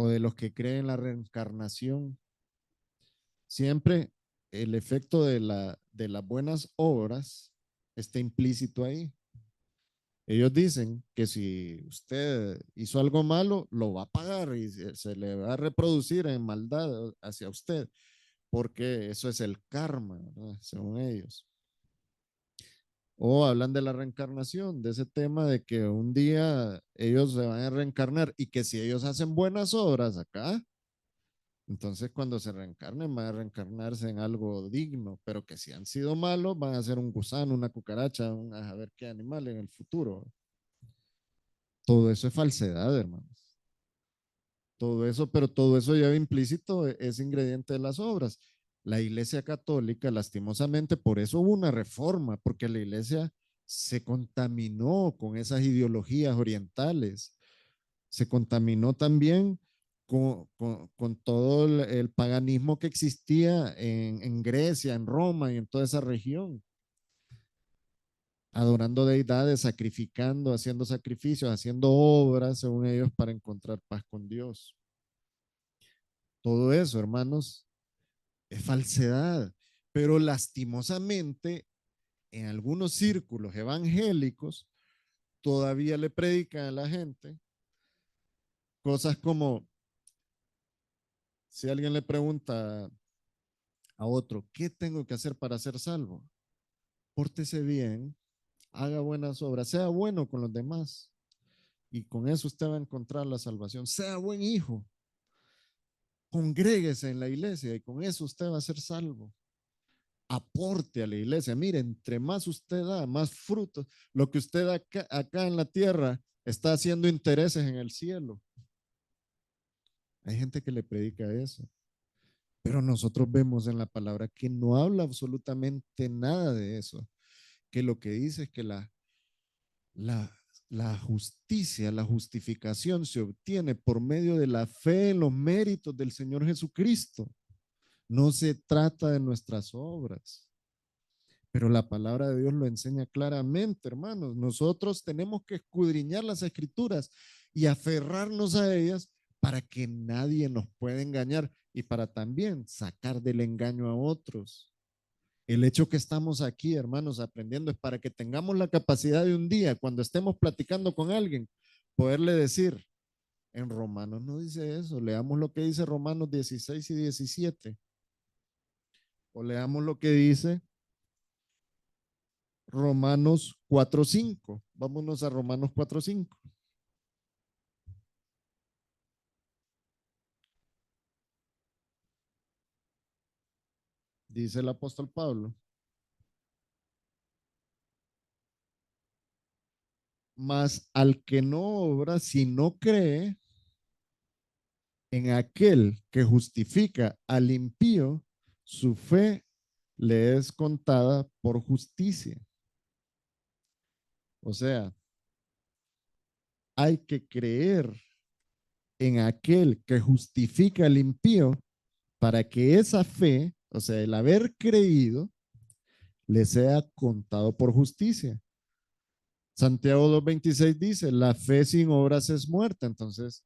o de los que creen la reencarnación, siempre el efecto de las buenas obras está implícito ahí. Ellos dicen que si usted hizo algo malo, lo va a pagar y se le va a reproducir en maldad hacia usted, porque eso es el karma, ¿verdad? Según ellos. O hablan de la reencarnación, de ese tema de que un día ellos se van a reencarnar y que si ellos hacen buenas obras acá, entonces cuando se reencarnen van a reencarnarse en algo digno, pero que si han sido malos van a ser un gusano, una cucaracha, a ver qué animal en el futuro. Todo eso es falsedad, hermanos. Todo eso, pero todo eso lleva implícito ese ingrediente de las obras. La Iglesia Católica, lastimosamente, por eso hubo una reforma, porque la Iglesia se contaminó con esas ideologías orientales, se contaminó también con todo el paganismo que existía en Grecia, en Roma y en toda esa región, adorando deidades, sacrificando, haciendo sacrificios, haciendo obras, según ellos, para encontrar paz con Dios. Todo eso, hermanos, es falsedad, pero lastimosamente en algunos círculos evangélicos todavía le predican a la gente cosas como, si alguien le pregunta a otro, ¿qué tengo que hacer para ser salvo? Pórtese bien, haga buenas obras, sea bueno con los demás y con eso usted va a encontrar la salvación. Sea buen hijo, congréguese en la iglesia y con eso usted va a ser salvo. Aporte a la iglesia. Mire, entre más usted da, más frutos. Lo que usted da acá en la tierra está haciendo intereses en el cielo. Hay gente que le predica eso. Pero nosotros vemos en la palabra que no habla absolutamente nada de eso. Que lo que dice es que la, la justicia, la justificación se obtiene por medio de la fe en los méritos del Señor Jesucristo. No se trata de nuestras obras. Pero la palabra de Dios lo enseña claramente, hermanos. Nosotros tenemos que escudriñar las escrituras y aferrarnos a ellas para que nadie nos pueda engañar y para también sacar del engaño a otros. El hecho que estamos aquí, hermanos, aprendiendo es para que tengamos la capacidad de un día, cuando estemos platicando con alguien, poderle decir, en Romanos no dice eso, leamos lo que dice Romanos 16 y 17, o leamos lo que dice Romanos 4:5. Vámonos a Romanos 4:5. Dice el apóstol Pablo, mas al que no obra, si no cree en aquel que justifica al impío, su fe le es contada por justicia. O sea, hay que creer en aquel que justifica al impío para que esa fe, o sea, el haber creído, le sea contado por justicia. Santiago 2:26 dice, la fe sin obras es muerta. Entonces,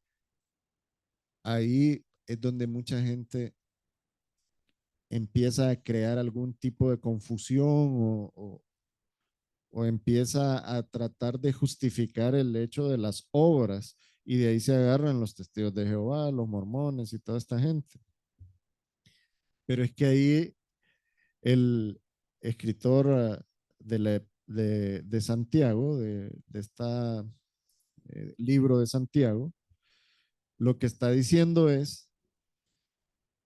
ahí es donde mucha gente empieza a crear algún tipo de confusión o empieza a tratar de justificar el hecho de las obras y de ahí se agarran los testigos de Jehová, los mormones y toda esta gente. Pero es que ahí el escritor de Santiago, de este libro de Santiago, lo que está diciendo es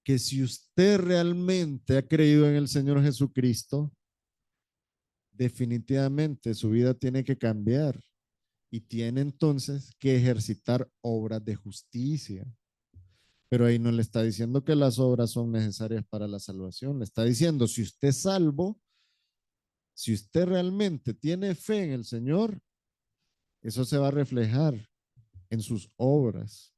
que si usted realmente ha creído en el Señor Jesucristo, definitivamente su vida tiene que cambiar y tiene entonces que ejercitar obras de justicia. Pero ahí no le está diciendo que las obras son necesarias para la salvación, le está diciendo, si usted es salvo, si usted realmente tiene fe en el Señor, eso se va a reflejar en sus obras.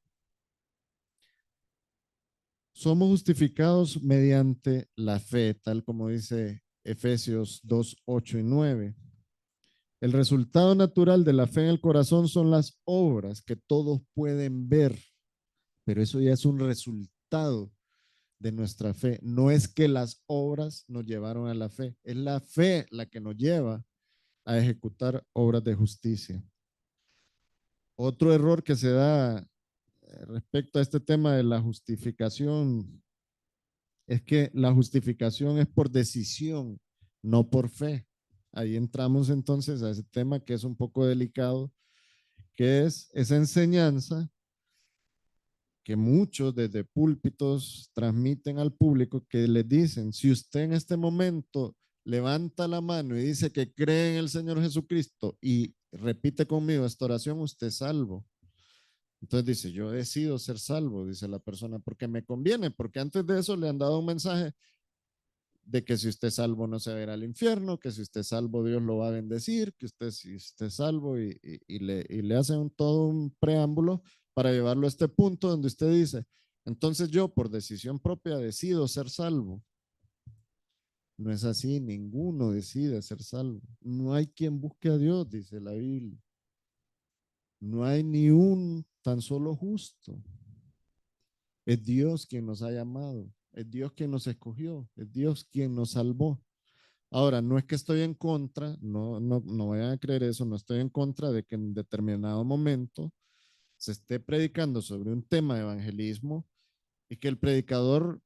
Somos justificados mediante la fe, tal como dice Efesios 2:8 y 9. El resultado natural de la fe en el corazón son las obras que todos pueden ver, pero eso ya es un resultado de nuestra fe. No es que las obras nos llevaron a la fe, es la fe la que nos lleva a ejecutar obras de justicia. Otro error que se da respecto a este tema de la justificación es que la justificación es por decisión, no por fe. Ahí entramos entonces a ese tema que es un poco delicado, que es esa enseñanza que muchos desde púlpitos transmiten al público que les dicen, si usted en este momento levanta la mano y dice que cree en el Señor Jesucristo y repite conmigo esta oración, usted es salvo. Entonces dice, yo decido ser salvo, dice la persona, porque me conviene, porque antes de eso le han dado un mensaje de que si usted es salvo no se va a ir al infierno, que si usted es salvo Dios lo va a bendecir, que usted si usted es salvo y le hacen todo un preámbulo para llevarlo a este punto donde usted dice, entonces yo por decisión propia decido ser salvo. No es así, ninguno decide ser salvo. No hay quien busque a Dios, dice la Biblia. No hay ni un tan solo justo. Es Dios quien nos ha llamado, es Dios quien nos escogió, es Dios quien nos salvó. Ahora, no es que estoy en contra, no vayan a creer eso, no estoy en contra de que en determinado momento se esté predicando sobre un tema de evangelismo y que el predicador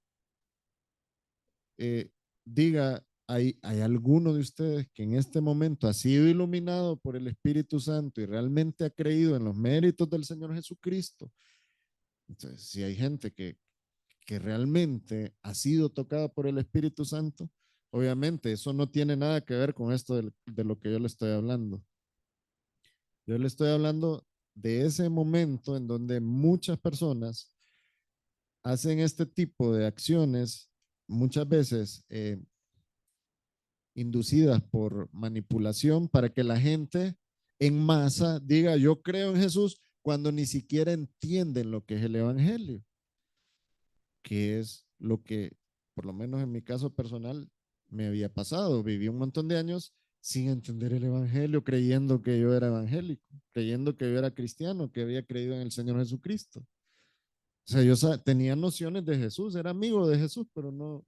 diga, hay alguno de ustedes que en este momento ha sido iluminado por el Espíritu Santo y realmente ha creído en los méritos del Señor Jesucristo. Entonces, si hay gente que realmente ha sido tocada por el Espíritu Santo, obviamente eso no tiene nada que ver con esto de lo que yo le estoy hablando. Yo le estoy hablando de ese momento en donde muchas personas hacen este tipo de acciones, muchas veces inducidas por manipulación para que la gente en masa diga yo creo en Jesús cuando ni siquiera entienden lo que es el evangelio, que es lo que, por lo menos en mi caso personal, me había pasado. Viví un montón de años sin entender el evangelio, creyendo que yo era evangélico, creyendo que yo era cristiano, que había creído en el Señor Jesucristo. O sea, yo tenía nociones de Jesús, era amigo de Jesús, pero no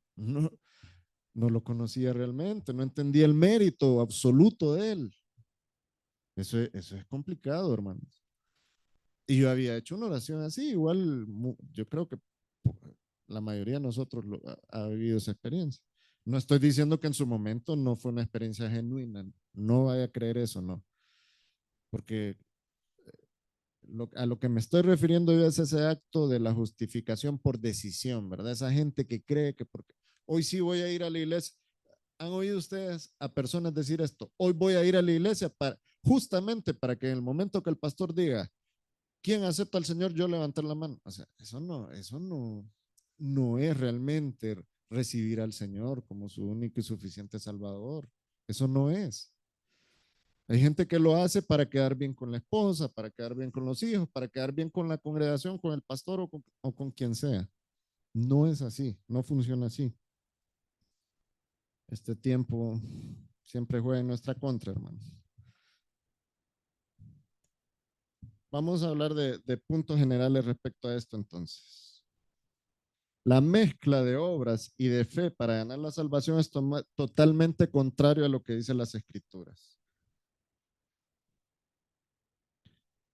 lo conocía realmente, no entendía el mérito absoluto de él. Eso es complicado, hermanos. Y yo había hecho una oración así, igual yo creo que la mayoría de nosotros ha vivido esa experiencia. No estoy diciendo que en su momento no fue una experiencia genuina, no vaya a creer eso, no. Porque a lo que me estoy refiriendo yo es ese acto de la justificación por decisión, ¿verdad? Esa gente que cree que porque hoy sí voy a ir a la iglesia. ¿Han oído ustedes a personas decir esto? Hoy voy a ir a la iglesia justamente para que en el momento que el pastor diga, ¿quién acepta al Señor? Yo levantar la mano. O sea, no es realmente recibir al Señor como su único y suficiente Salvador. Eso no es. Hay gente que lo hace para quedar bien con la esposa, para quedar bien con los hijos, para quedar bien con la congregación, con el pastor o con quien sea. No es así, no funciona así. Este tiempo siempre juega en nuestra contra, hermanos. Vamos a hablar de puntos generales respecto a esto entonces. La mezcla de obras y de fe para ganar la salvación es totalmente contrario a lo que dicen las escrituras.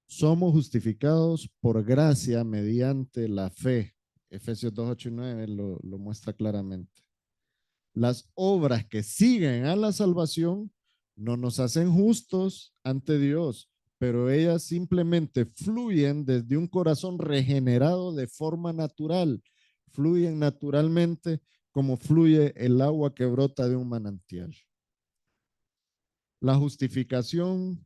Somos justificados por gracia mediante la fe. Efesios 2, 8 y 9 lo muestra claramente. Las obras que siguen a la salvación no nos hacen justos ante Dios, pero ellas simplemente fluyen desde un corazón regenerado de forma natural, fluyen naturalmente como fluye el agua que brota de un manantial. La justificación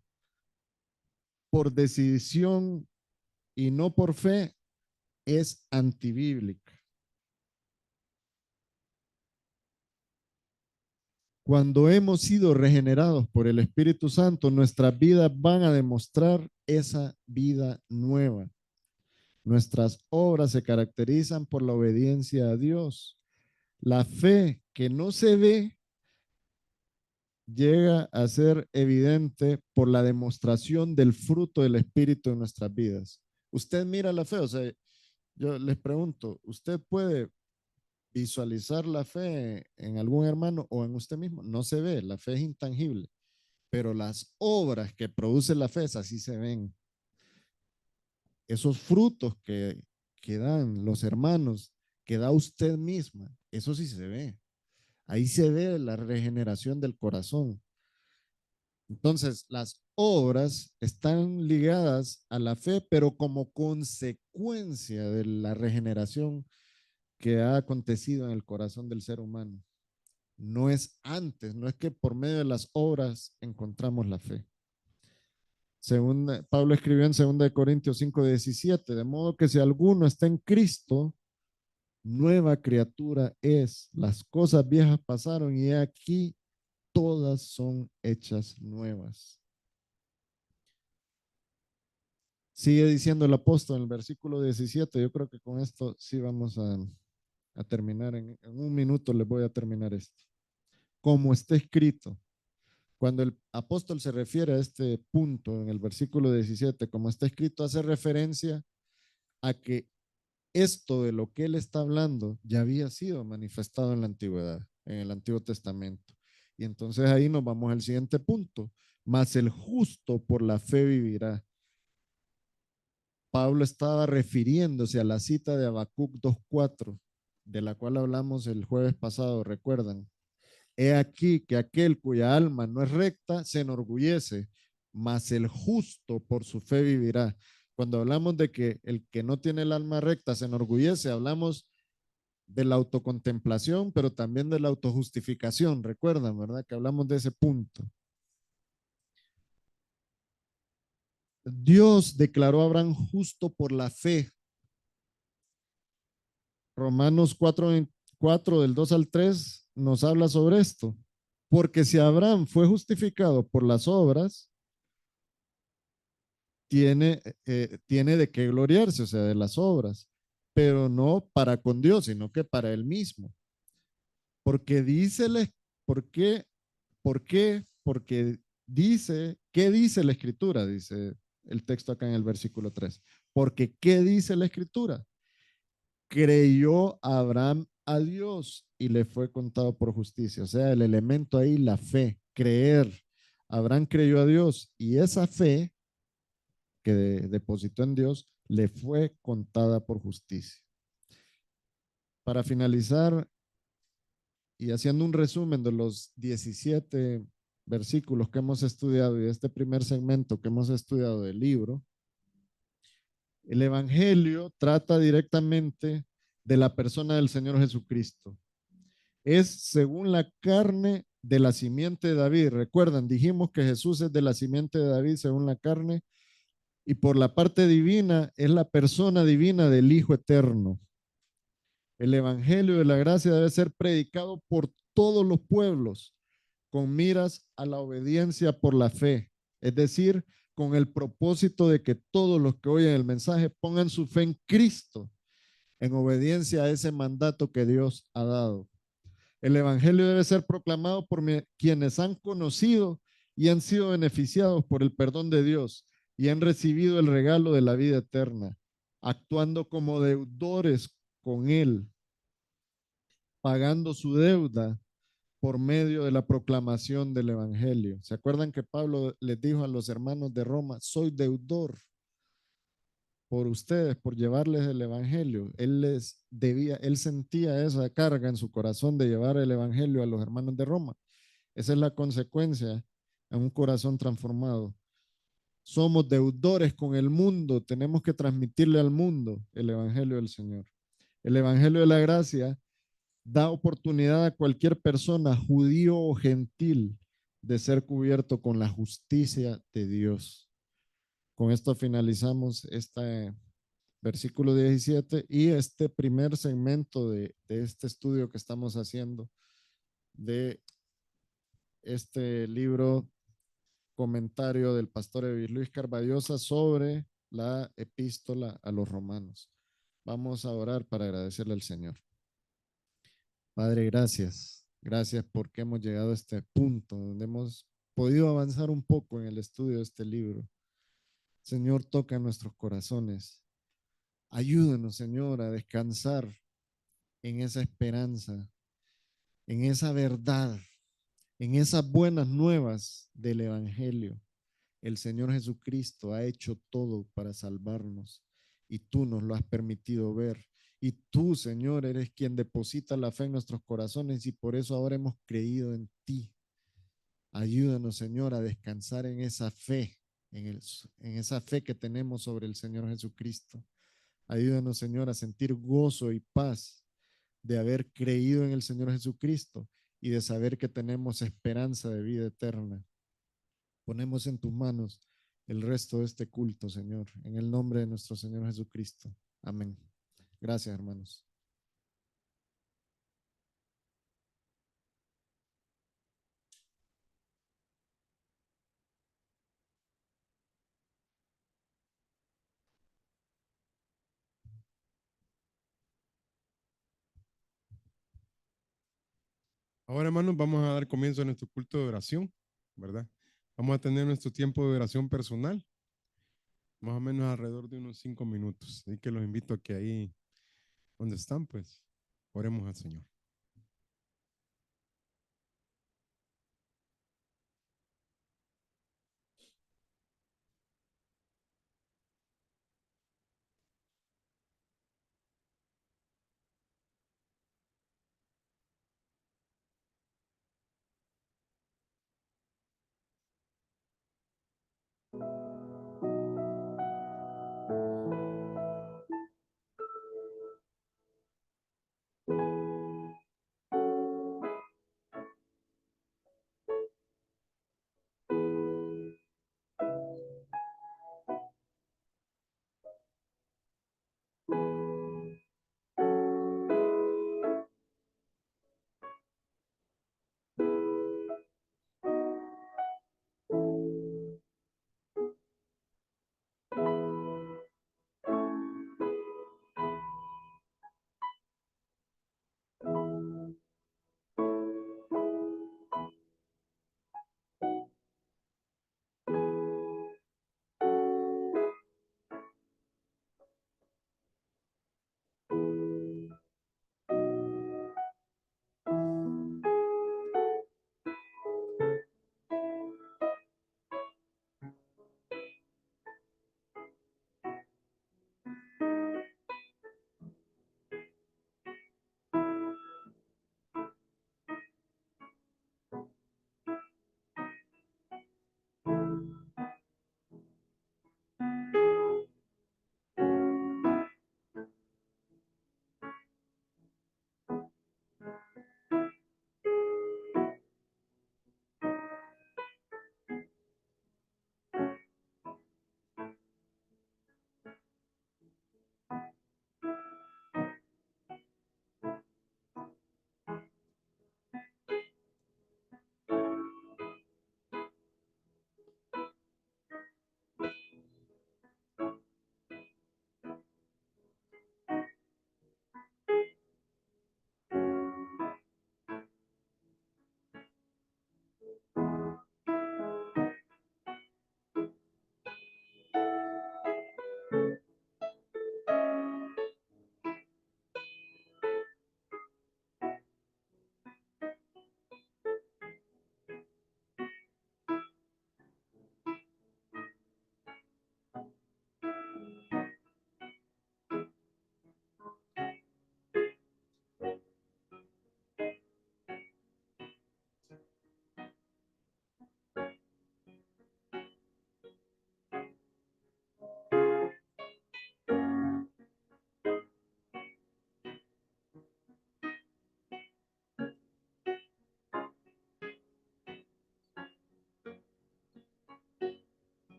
por decisión y no por fe es antibíblica. Cuando hemos sido regenerados por el Espíritu Santo, nuestras vidas van a demostrar esa vida nueva. Nuestras obras se caracterizan por la obediencia a Dios. La fe que no se ve llega a ser evidente por la demostración del fruto del Espíritu en nuestras vidas. Usted mira la fe, o sea, yo les pregunto, ¿usted puede visualizar la fe en algún hermano o en usted mismo? No se ve, la fe es intangible, pero las obras que produce la fe, así se ven. Esos frutos que dan los hermanos, que da usted misma, eso sí se ve. Ahí se ve la regeneración del corazón. Entonces, las obras están ligadas a la fe, pero como consecuencia de la regeneración que ha acontecido en el corazón del ser humano. No es antes, no es que por medio de las obras encontramos la fe. Pablo escribió en 2 Corintios 5:17, de modo que si alguno está en Cristo, nueva criatura es. Las cosas viejas pasaron y he aquí todas son hechas nuevas. Sigue diciendo el apóstol en el versículo 17. Yo creo que con esto sí vamos a terminar. En un minuto les voy a terminar esto. Como está escrito. Cuando el apóstol se refiere a este punto en el versículo 17, como está escrito, hace referencia a que esto de lo que él está hablando ya había sido manifestado en la antigüedad, en el Antiguo Testamento. Y entonces ahí nos vamos al siguiente punto. Mas el justo por la fe vivirá. Pablo estaba refiriéndose a la cita de Habacuc 2:4, de la cual hablamos el jueves pasado, recuerdan. He aquí que aquel cuya alma no es recta se enorgullece, mas el justo por su fe vivirá. Cuando hablamos de que el que no tiene el alma recta se enorgullece, hablamos de la autocontemplación, pero también de la autojustificación. Recuerdan, ¿verdad? Que hablamos de ese punto. Dios declaró a Abraham justo por la fe. Romanos 4 del 2 al 3 nos habla sobre esto. Porque si Abraham fue justificado por las obras, tiene de qué gloriarse, o sea, de las obras, pero no para con Dios, sino que para él mismo. Porque dícele, ¿por qué? ¿Por qué? Porque dice, ¿qué dice la escritura? Dice el texto acá en el versículo 3. Porque ¿qué dice la escritura? Creyó Abraham a Dios y le fue contado por justicia. O sea, el elemento ahí, la fe, creer. Abraham creyó a Dios y esa fe que depositó en Dios le fue contada por justicia. Para finalizar y haciendo un resumen de los 17 versículos que hemos estudiado y de este primer segmento que hemos estudiado del libro, el Evangelio trata directamente de la persona del Señor Jesucristo. Es según la carne de la simiente de David. Recuerdan, dijimos que Jesús es de la simiente de David según la carne y por la parte divina es la persona divina del Hijo Eterno. El Evangelio de la gracia debe ser predicado por todos los pueblos con miras a la obediencia por la fe, es decir, con el propósito de que todos los que oyen el mensaje pongan su fe en Cristo, en obediencia a ese mandato que Dios ha dado. El Evangelio debe ser proclamado por quienes han conocido y han sido beneficiados por el perdón de Dios y han recibido el regalo de la vida eterna, actuando como deudores con Él, pagando su deuda por medio de la proclamación del Evangelio. ¿Se acuerdan que Pablo les dijo a los hermanos de Roma, soy deudor por ustedes, por llevarles el Evangelio? Él les debía, él sentía esa carga en su corazón de llevar el Evangelio a los hermanos de Roma. Esa es la consecuencia en un corazón transformado. Somos deudores con el mundo, tenemos que transmitirle al mundo el Evangelio del Señor. El Evangelio de la gracia da oportunidad a cualquier persona, judío o gentil, de ser cubierto con la justicia de Dios. Con esto finalizamos este versículo 17 y este primer segmento de este estudio que estamos haciendo de este libro comentario del pastor Luis Carballosa sobre la epístola a los romanos. Vamos a orar para agradecerle al Señor. Padre, gracias. Gracias porque hemos llegado a este punto donde hemos podido avanzar un poco en el estudio de este libro. Señor, toca nuestros corazones. Ayúdanos, Señor, a descansar en esa esperanza, en esa verdad, en esas buenas nuevas del Evangelio. El Señor Jesucristo ha hecho todo para salvarnos y tú nos lo has permitido ver. Y tú, Señor, eres quien deposita la fe en nuestros corazones y por eso ahora hemos creído en ti. Ayúdanos, Señor, a descansar en esa fe, en esa fe que tenemos sobre el Señor Jesucristo. Ayúdanos, Señor, a sentir gozo y paz de haber creído en el Señor Jesucristo y de saber que tenemos esperanza de vida eterna. Ponemos en tus manos el resto de este culto, Señor, en el nombre de nuestro Señor Jesucristo. Amén. Gracias, hermanos. Ahora, hermanos, vamos a dar comienzo a nuestro culto de oración, ¿verdad? Vamos a tener nuestro tiempo de oración personal, más o menos alrededor de unos 5 minutos. Así que los invito a que ahí donde están, pues, oremos al Señor.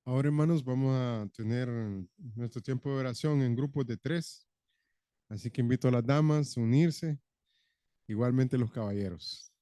Ahora, hermanos, vamos a tener nuestro tiempo de oración en grupos de 3. Así que invito a las damas a unirse, igualmente los caballeros.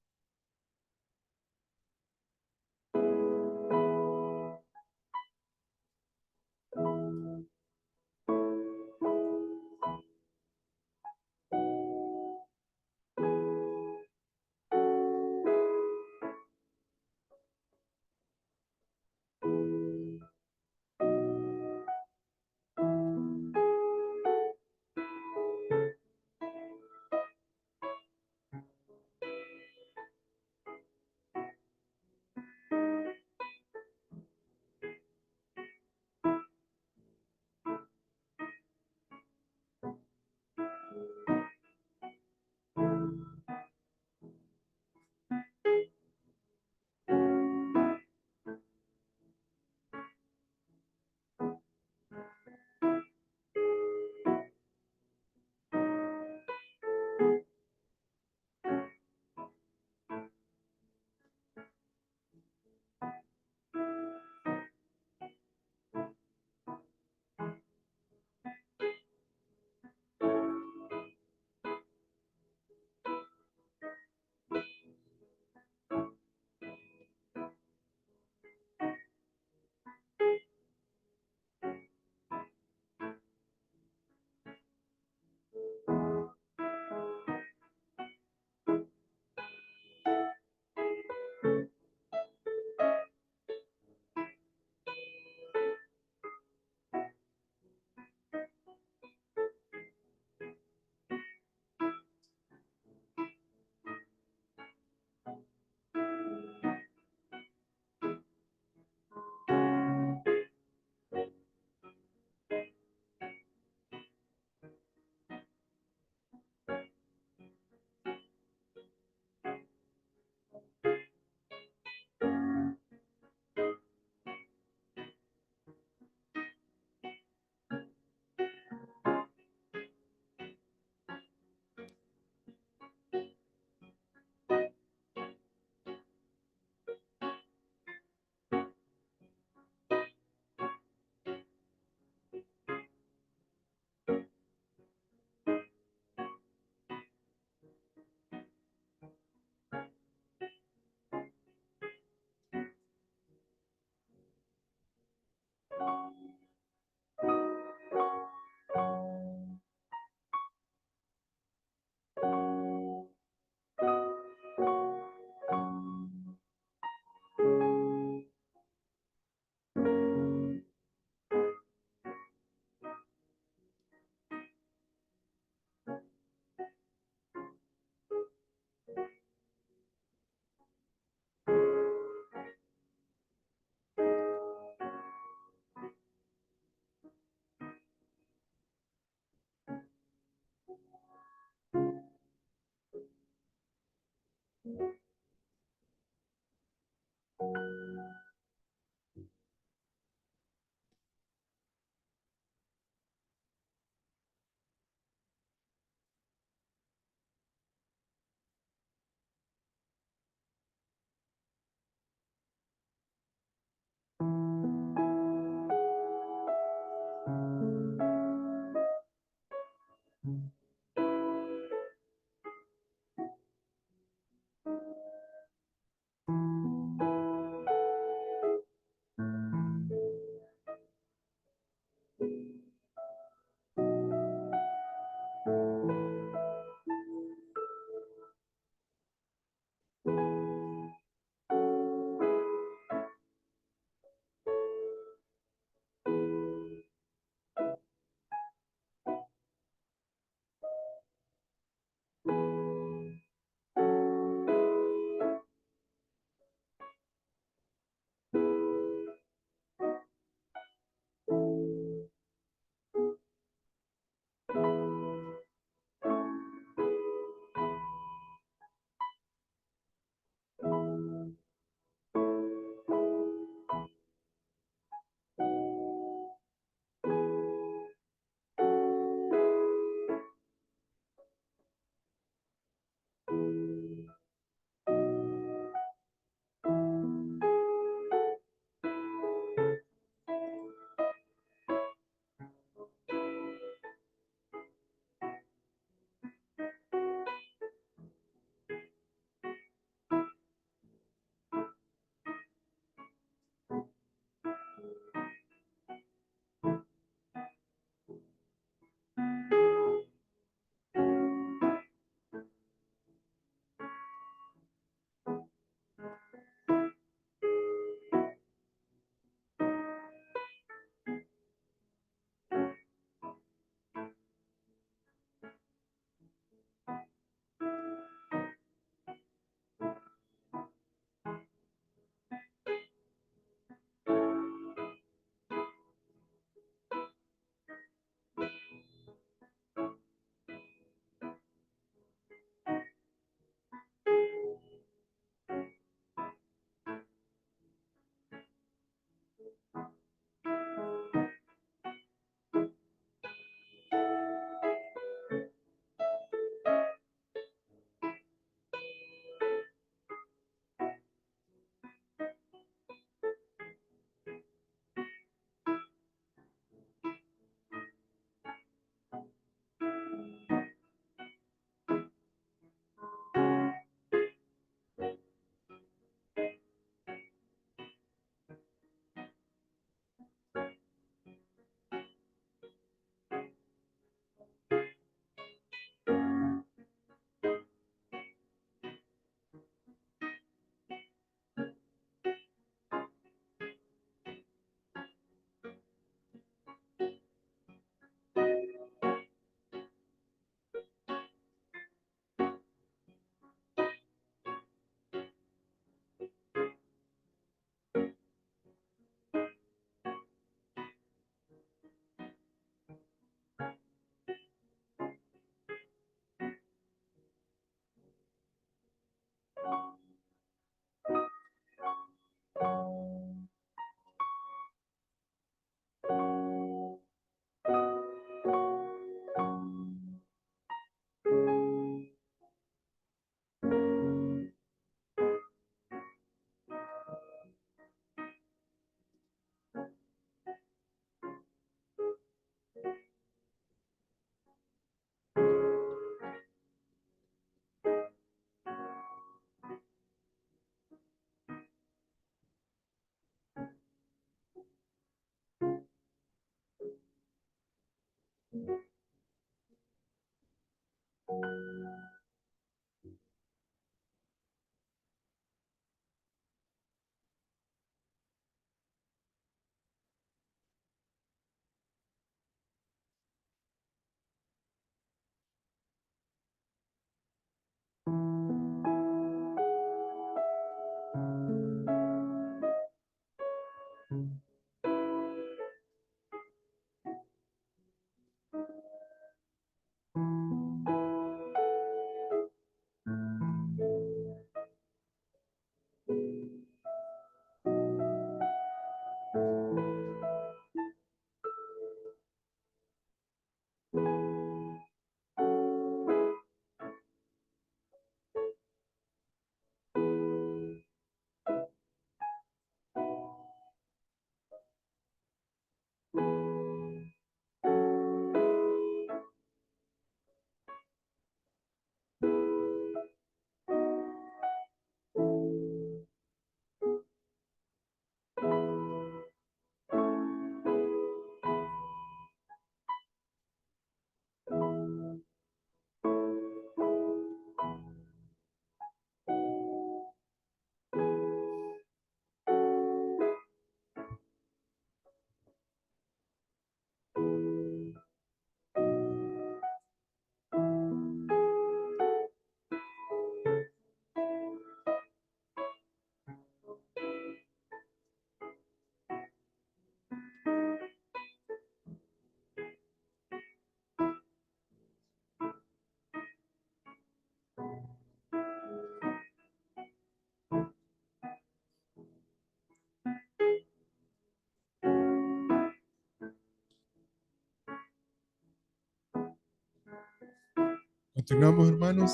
Continuamos, hermanos.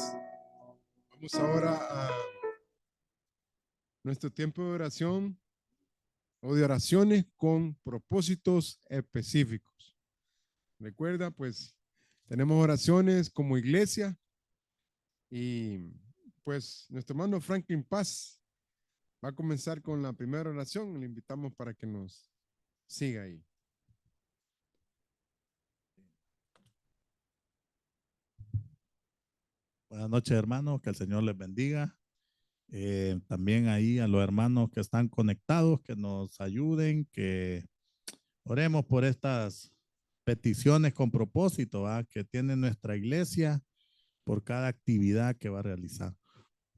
Vamos ahora a nuestro tiempo de oración o de oraciones con propósitos específicos. Recuerda, pues, tenemos oraciones como iglesia y pues nuestro hermano Franklin Paz va a comenzar con la primera oración. Le invitamos para que nos siga ahí. Buenas noches, hermanos. Que el Señor les bendiga. También ahí a los hermanos que están conectados, que nos ayuden, que oremos por estas peticiones con propósito, ¿va? Que tiene nuestra iglesia por cada actividad que va a realizar.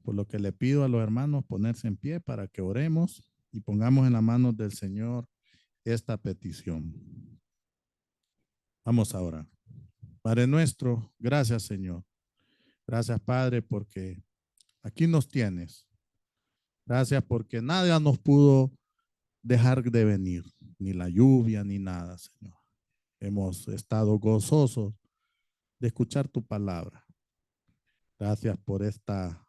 Por lo que le pido a los hermanos ponerse en pie para que oremos y pongamos en las manos del Señor esta petición. Vamos a orar. Padre nuestro, gracias, Señor. Gracias, Padre, porque aquí nos tienes. Gracias porque nada nos pudo dejar de venir, ni la lluvia, ni nada, Señor. Hemos estado gozosos de escuchar tu palabra. Gracias por esta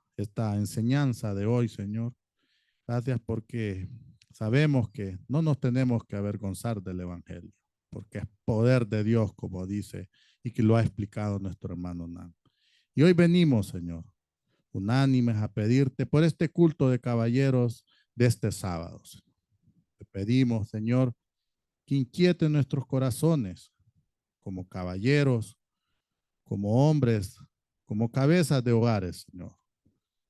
enseñanza de hoy, Señor. Gracias porque sabemos que no nos tenemos que avergonzar del Evangelio, porque es poder de Dios, como dice, y que lo ha explicado nuestro hermano Nan. Y hoy venimos, Señor, unánimes a pedirte por este culto de caballeros de este sábado. Te pedimos, Señor, que inquiete nuestros corazones como caballeros, como hombres, como cabezas de hogares, Señor.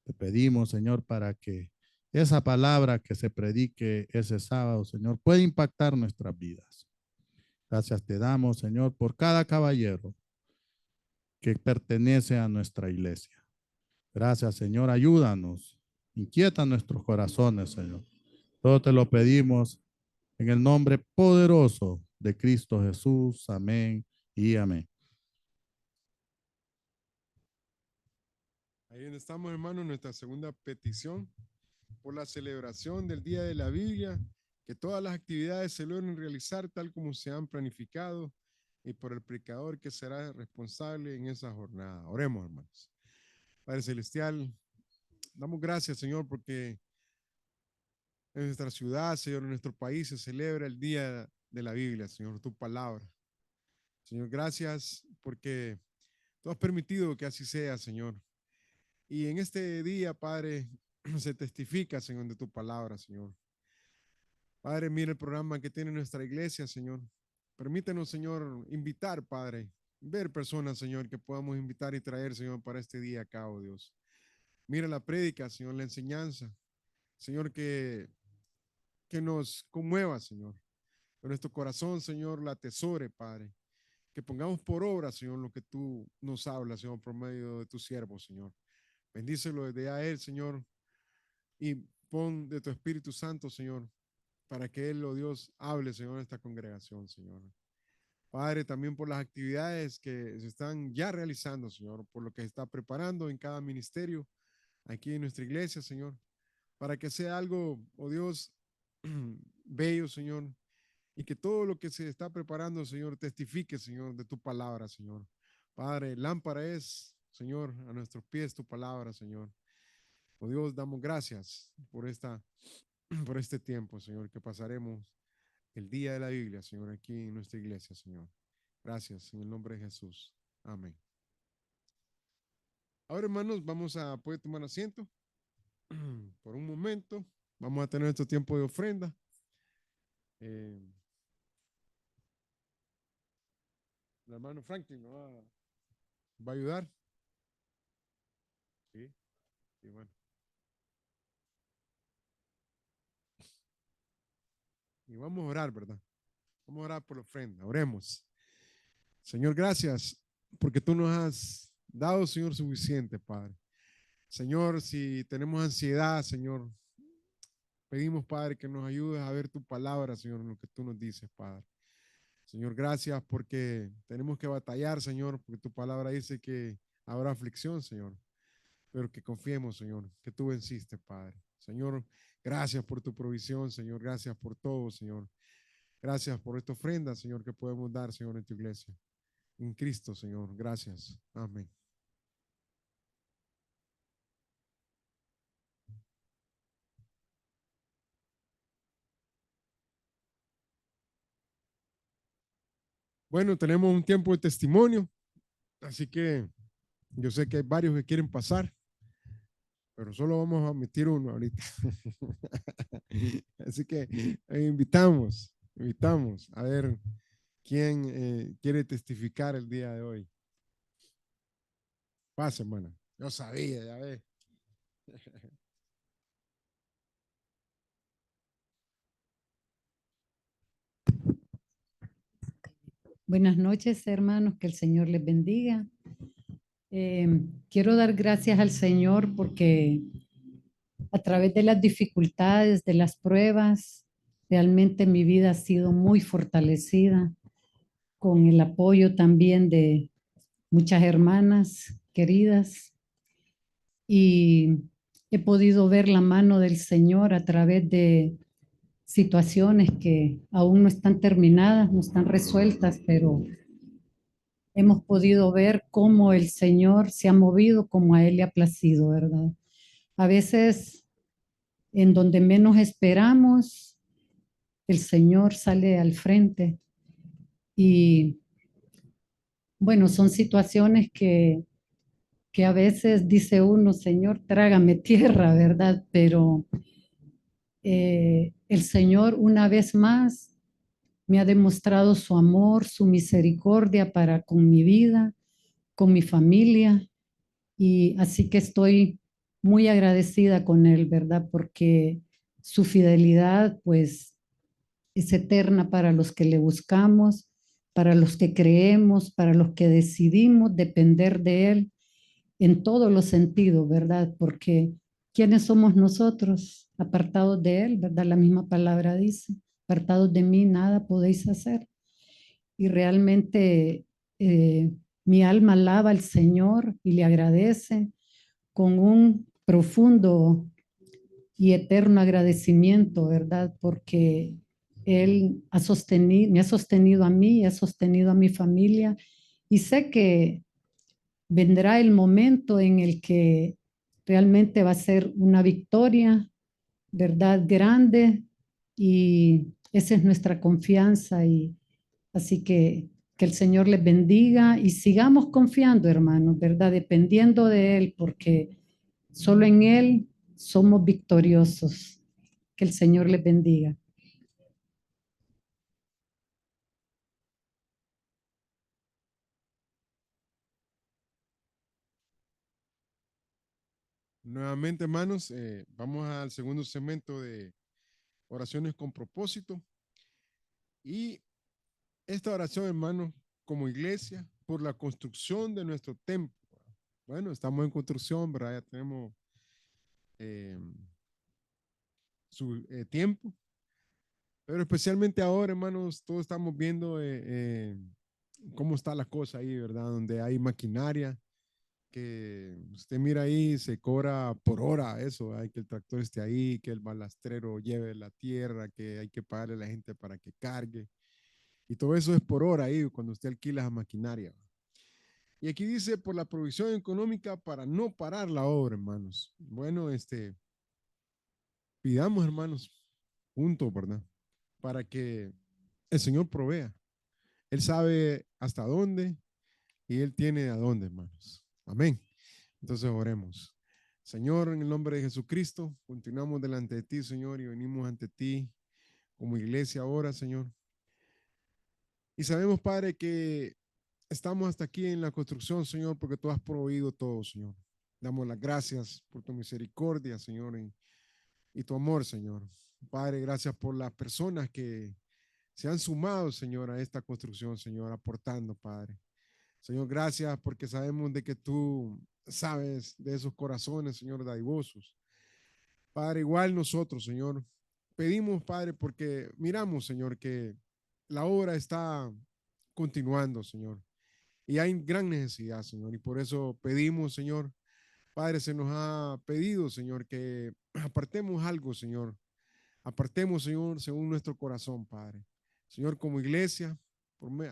Te pedimos, Señor, para que esa palabra que se predique ese sábado, Señor, pueda impactar nuestras vidas. Gracias te damos, Señor, por cada caballero que pertenece a nuestra iglesia. Gracias, Señor, ayúdanos, inquieta nuestros corazones, Señor. Todo te lo pedimos en el nombre poderoso de Cristo Jesús. Amén y amén. Ahí donde estamos, hermanos, nuestra segunda petición por la celebración del Día de la Biblia, que todas las actividades se logren realizar tal como se han planificado y por el predicador que será responsable en esa jornada. Oremos, hermanos. Padre Celestial, damos gracias, Señor, porque en nuestra ciudad, Señor, en nuestro país se celebra el Día de la Biblia, Señor, tu palabra. Señor, gracias porque tú has permitido que así sea, Señor. Y en este día, Padre, se testifica, Señor, de tu palabra, Señor. Padre, mira el programa que tiene nuestra iglesia, Señor. Permítenos, Señor, invitar, Padre, ver personas, Señor, que podamos invitar y traer, Señor, para este día acá, oh Dios. Mira la prédica, Señor, la enseñanza, Señor, que nos conmueva, Señor. Que nuestro corazón, Señor, la atesore, Padre. Que pongamos por obra, Señor, lo que tú nos hablas, Señor, por medio de tu siervo, Señor. Bendícelo desde a él, Señor, y pon de tu Espíritu Santo, Señor, para que él, oh Dios, hable, Señor, en esta congregación, Señor. Padre, también por las actividades que se están ya realizando, Señor, por lo que se está preparando en cada ministerio aquí en nuestra iglesia, Señor, para que sea algo, oh Dios, bello, Señor, y que todo lo que se está preparando, Señor, testifique, Señor, de tu palabra, Señor. Padre, lámpara es, Señor, a nuestros pies tu palabra, Señor. Oh Dios, damos gracias por este tiempo, Señor, que pasaremos el día de la Biblia, Señor, aquí en nuestra iglesia, Señor. Gracias, en el nombre de Jesús. Amén. Ahora, hermanos, vamos a poder tomar asiento por un momento. Vamos a tener nuestro tiempo de ofrenda. Eh, el hermano Franklin nos va a ayudar. Sí, sí, bueno. Y vamos a orar, ¿verdad? Vamos a orar por la ofrenda. Oremos. Señor, gracias porque tú nos has dado, Señor, suficiente, Padre. Señor, si tenemos ansiedad, Señor, pedimos, Padre, que nos ayudes a ver tu palabra, Señor, en lo que tú nos dices, Padre. Señor, gracias porque tenemos que batallar, Señor, porque tu palabra dice que habrá aflicción, Señor, pero que confiemos, Señor, que tú venciste, Padre. Señor, gracias por tu provisión, Señor, gracias por todo, Señor. Gracias por esta ofrenda, Señor, que podemos dar, Señor, en tu iglesia. En Cristo, Señor, gracias. Amén. Bueno, tenemos un tiempo de testimonio, así que yo sé que hay varios que quieren pasar, pero solo vamos a admitir uno ahorita. Así que invitamos a ver quién quiere testificar el día de hoy. Pase, hermana. Yo sabía, ya ves. Buenas noches, hermanos, que el Señor les bendiga. Quiero dar gracias al Señor porque a través de las dificultades, de las pruebas, realmente mi vida ha sido muy fortalecida con el apoyo también de muchas hermanas queridas y he podido ver la mano del Señor a través de situaciones que aún no están terminadas, no están resueltas, pero hemos podido ver cómo el Señor se ha movido como a Él le ha placido, ¿verdad? A veces, en donde menos esperamos, el Señor sale al frente y, bueno, son situaciones que a veces dice uno, Señor, trágame tierra, ¿verdad? Pero el Señor una vez más me ha demostrado su amor, su misericordia para con mi vida, con mi familia. Y así que estoy muy agradecida con él, ¿verdad? Porque su fidelidad, pues, es eterna para los que le buscamos, para los que creemos, para los que decidimos depender de él en todos los sentidos, ¿verdad? Porque ¿quiénes somos nosotros apartados de él, ¿verdad? La misma palabra dice, apartados de mí nada podéis hacer. Y realmente mi alma alaba al Señor y le agradece con un profundo y eterno agradecimiento, ¿verdad? Porque Él me ha sostenido a mí, ha sostenido a mi familia y sé que vendrá el momento en el que realmente va a ser una victoria, ¿verdad? Grande y esa es nuestra confianza y así que el Señor les bendiga y sigamos confiando, hermanos, ¿verdad? Dependiendo de Él, porque solo en Él somos victoriosos. Que el Señor les bendiga. Nuevamente, hermanos, vamos al segundo segmento de oraciones con propósito. Y esta oración, hermanos, como iglesia, por la construcción de nuestro templo. Bueno, estamos en construcción, ¿verdad? Ya tenemos eh, su tiempo. Pero especialmente ahora, hermanos, todos estamos viendo cómo está la cosa ahí, ¿verdad? Donde hay maquinaria, que usted mira ahí, se cobra por hora eso, hay que el tractor esté ahí, que el balastrero lleve la tierra, que hay que pagarle a la gente para que cargue. Y todo eso es por hora ahí, cuando usted alquila esa maquinaria. Y aquí dice, por la provisión económica para no parar la obra, hermanos. Bueno, pidamos, hermanos, juntos, ¿verdad? Para que el Señor provea. Él sabe hasta dónde y Él tiene a dónde, hermanos. Amén. Entonces oremos. Señor, en el nombre de Jesucristo, continuamos delante de ti, Señor, y venimos ante ti como iglesia ahora, Señor. Y sabemos, Padre, que estamos hasta aquí en la construcción, Señor, porque tú has proveído todo, Señor. Damos las gracias por tu misericordia, Señor, y tu amor, Señor. Padre, gracias por las personas que se han sumado, Señor, a esta construcción, Señor, aportando, Padre. Señor, gracias porque sabemos de que tú sabes de esos corazones, Señor, dadivosos. Padre, igual nosotros, Señor, pedimos, Padre, porque miramos, Señor, que la obra está continuando, Señor. Y hay gran necesidad, Señor. Y por eso pedimos, Señor, Padre, se nos ha pedido, Señor, que apartemos algo, Señor. Apartemos, Señor, según nuestro corazón, Padre. Señor, como iglesia,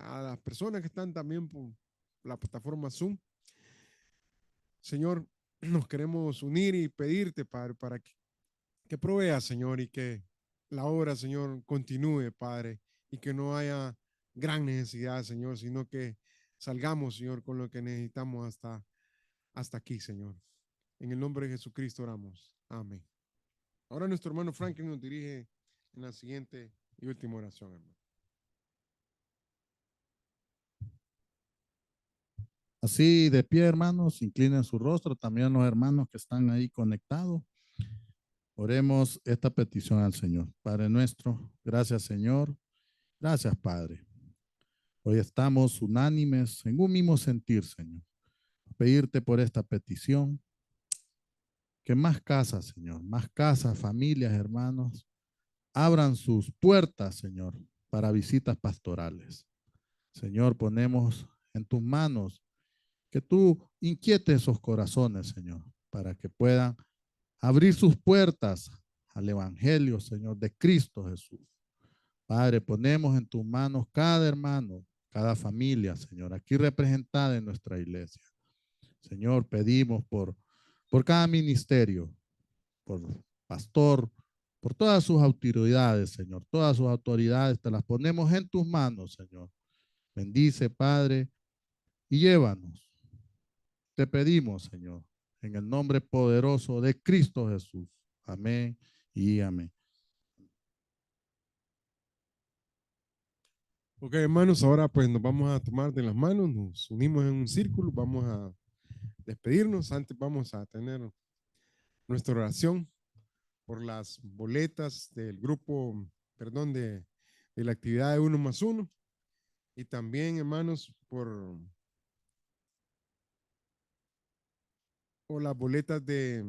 a las personas que están también por la plataforma Zoom, Señor, nos queremos unir y pedirte, Padre, para que provea, Señor, y que la obra, Señor, continúe, Padre, y que no haya gran necesidad, Señor, sino que salgamos, Señor, con lo que necesitamos hasta aquí, Señor. En el nombre de Jesucristo oramos. Amén. Ahora nuestro hermano Franklin nos dirige en la siguiente y última oración, hermano. Así de pie, hermanos, inclinen su rostro, también los hermanos que están ahí conectados. Oremos esta petición al Señor. Padre nuestro, gracias, Señor. Gracias, Padre. Hoy estamos unánimes en un mismo sentir, Señor. Pedirte por esta petición, que más casas, Señor, más casas, familias, hermanos, abran sus puertas, Señor, para visitas pastorales. Señor, ponemos en tus manos que tú inquietes esos corazones, Señor, para que puedan abrir sus puertas al Evangelio, Señor, de Cristo Jesús. Padre, ponemos en tus manos cada hermano, cada familia, Señor, aquí representada en nuestra iglesia. Señor, pedimos por cada ministerio, por pastor, por todas sus autoridades, Señor. Todas sus autoridades te las ponemos en tus manos, Señor. Bendice, Padre, y llévanos. Te pedimos, Señor, en el nombre poderoso de Cristo Jesús. Amén y amén. Ok, hermanos, ahora pues nos vamos a tomar de las manos, nos unimos en un círculo, vamos a despedirnos. Antes vamos a tener nuestra oración por las boletas del grupo, perdón, de la actividad de 1+1 y también, hermanos, por las boletas de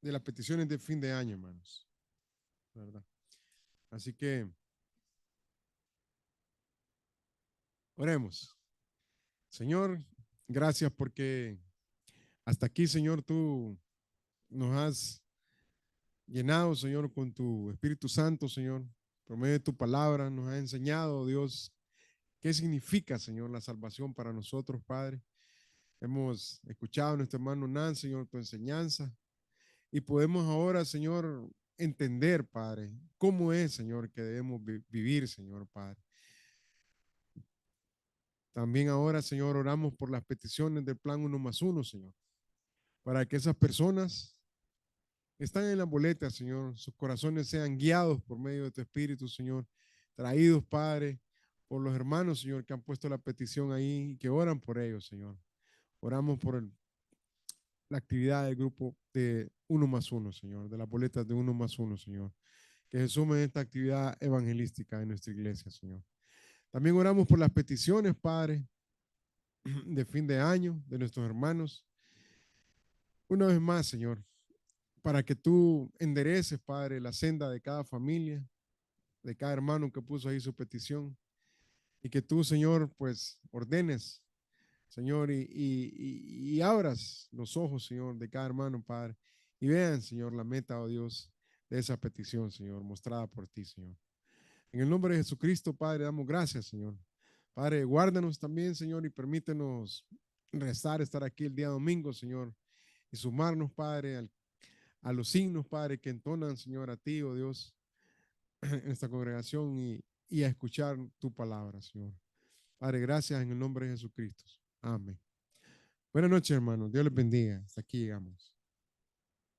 las peticiones de fin de año, hermanos. ¿Verdad? Así que oremos. Señor, gracias porque hasta aquí, Señor, tú nos has llenado, Señor, con tu Espíritu Santo, Señor. Por medio de tu palabra nos has enseñado, Dios, qué significa, Señor, la salvación para nosotros, Padre. Hemos escuchado a nuestro hermano Nan, Señor, tu enseñanza. Y podemos ahora, Señor, entender, Padre, cómo es, Señor, que debemos vivir, Señor, Padre. También ahora, Señor, oramos por las peticiones del plan 1+1, Señor, para que esas personas que están en la boleta, Señor, sus corazones sean guiados por medio de tu Espíritu, Señor, traídos, Padre, por los hermanos, Señor, que han puesto la petición ahí y que oran por ellos, Señor. Oramos por la actividad del grupo de 1+1, Señor, de las boletas de 1+1, Señor, que se sumen a esta actividad evangelística en nuestra iglesia, Señor. También oramos por las peticiones, Padre, de fin de año de nuestros hermanos. Una vez más, Señor, para que tú endereces, Padre, la senda de cada familia, de cada hermano que puso ahí su petición, y que tú, Señor, pues ordenes, Señor, y abras los ojos, Señor, de cada hermano, Padre, y vean, Señor, la meta, oh Dios, de esa petición, Señor, mostrada por ti, Señor. En el nombre de Jesucristo, Padre, damos gracias, Señor. Padre, guárdanos también, Señor, y permítenos rezar, estar aquí el día domingo, Señor, y sumarnos, Padre, a los signos, Padre, que entonan, Señor, a ti, oh Dios, en esta congregación y a escuchar tu palabra, Señor. Padre, gracias en el nombre de Jesucristo. Amén. Buenas noches, hermanos. Dios les bendiga. Hasta aquí llegamos.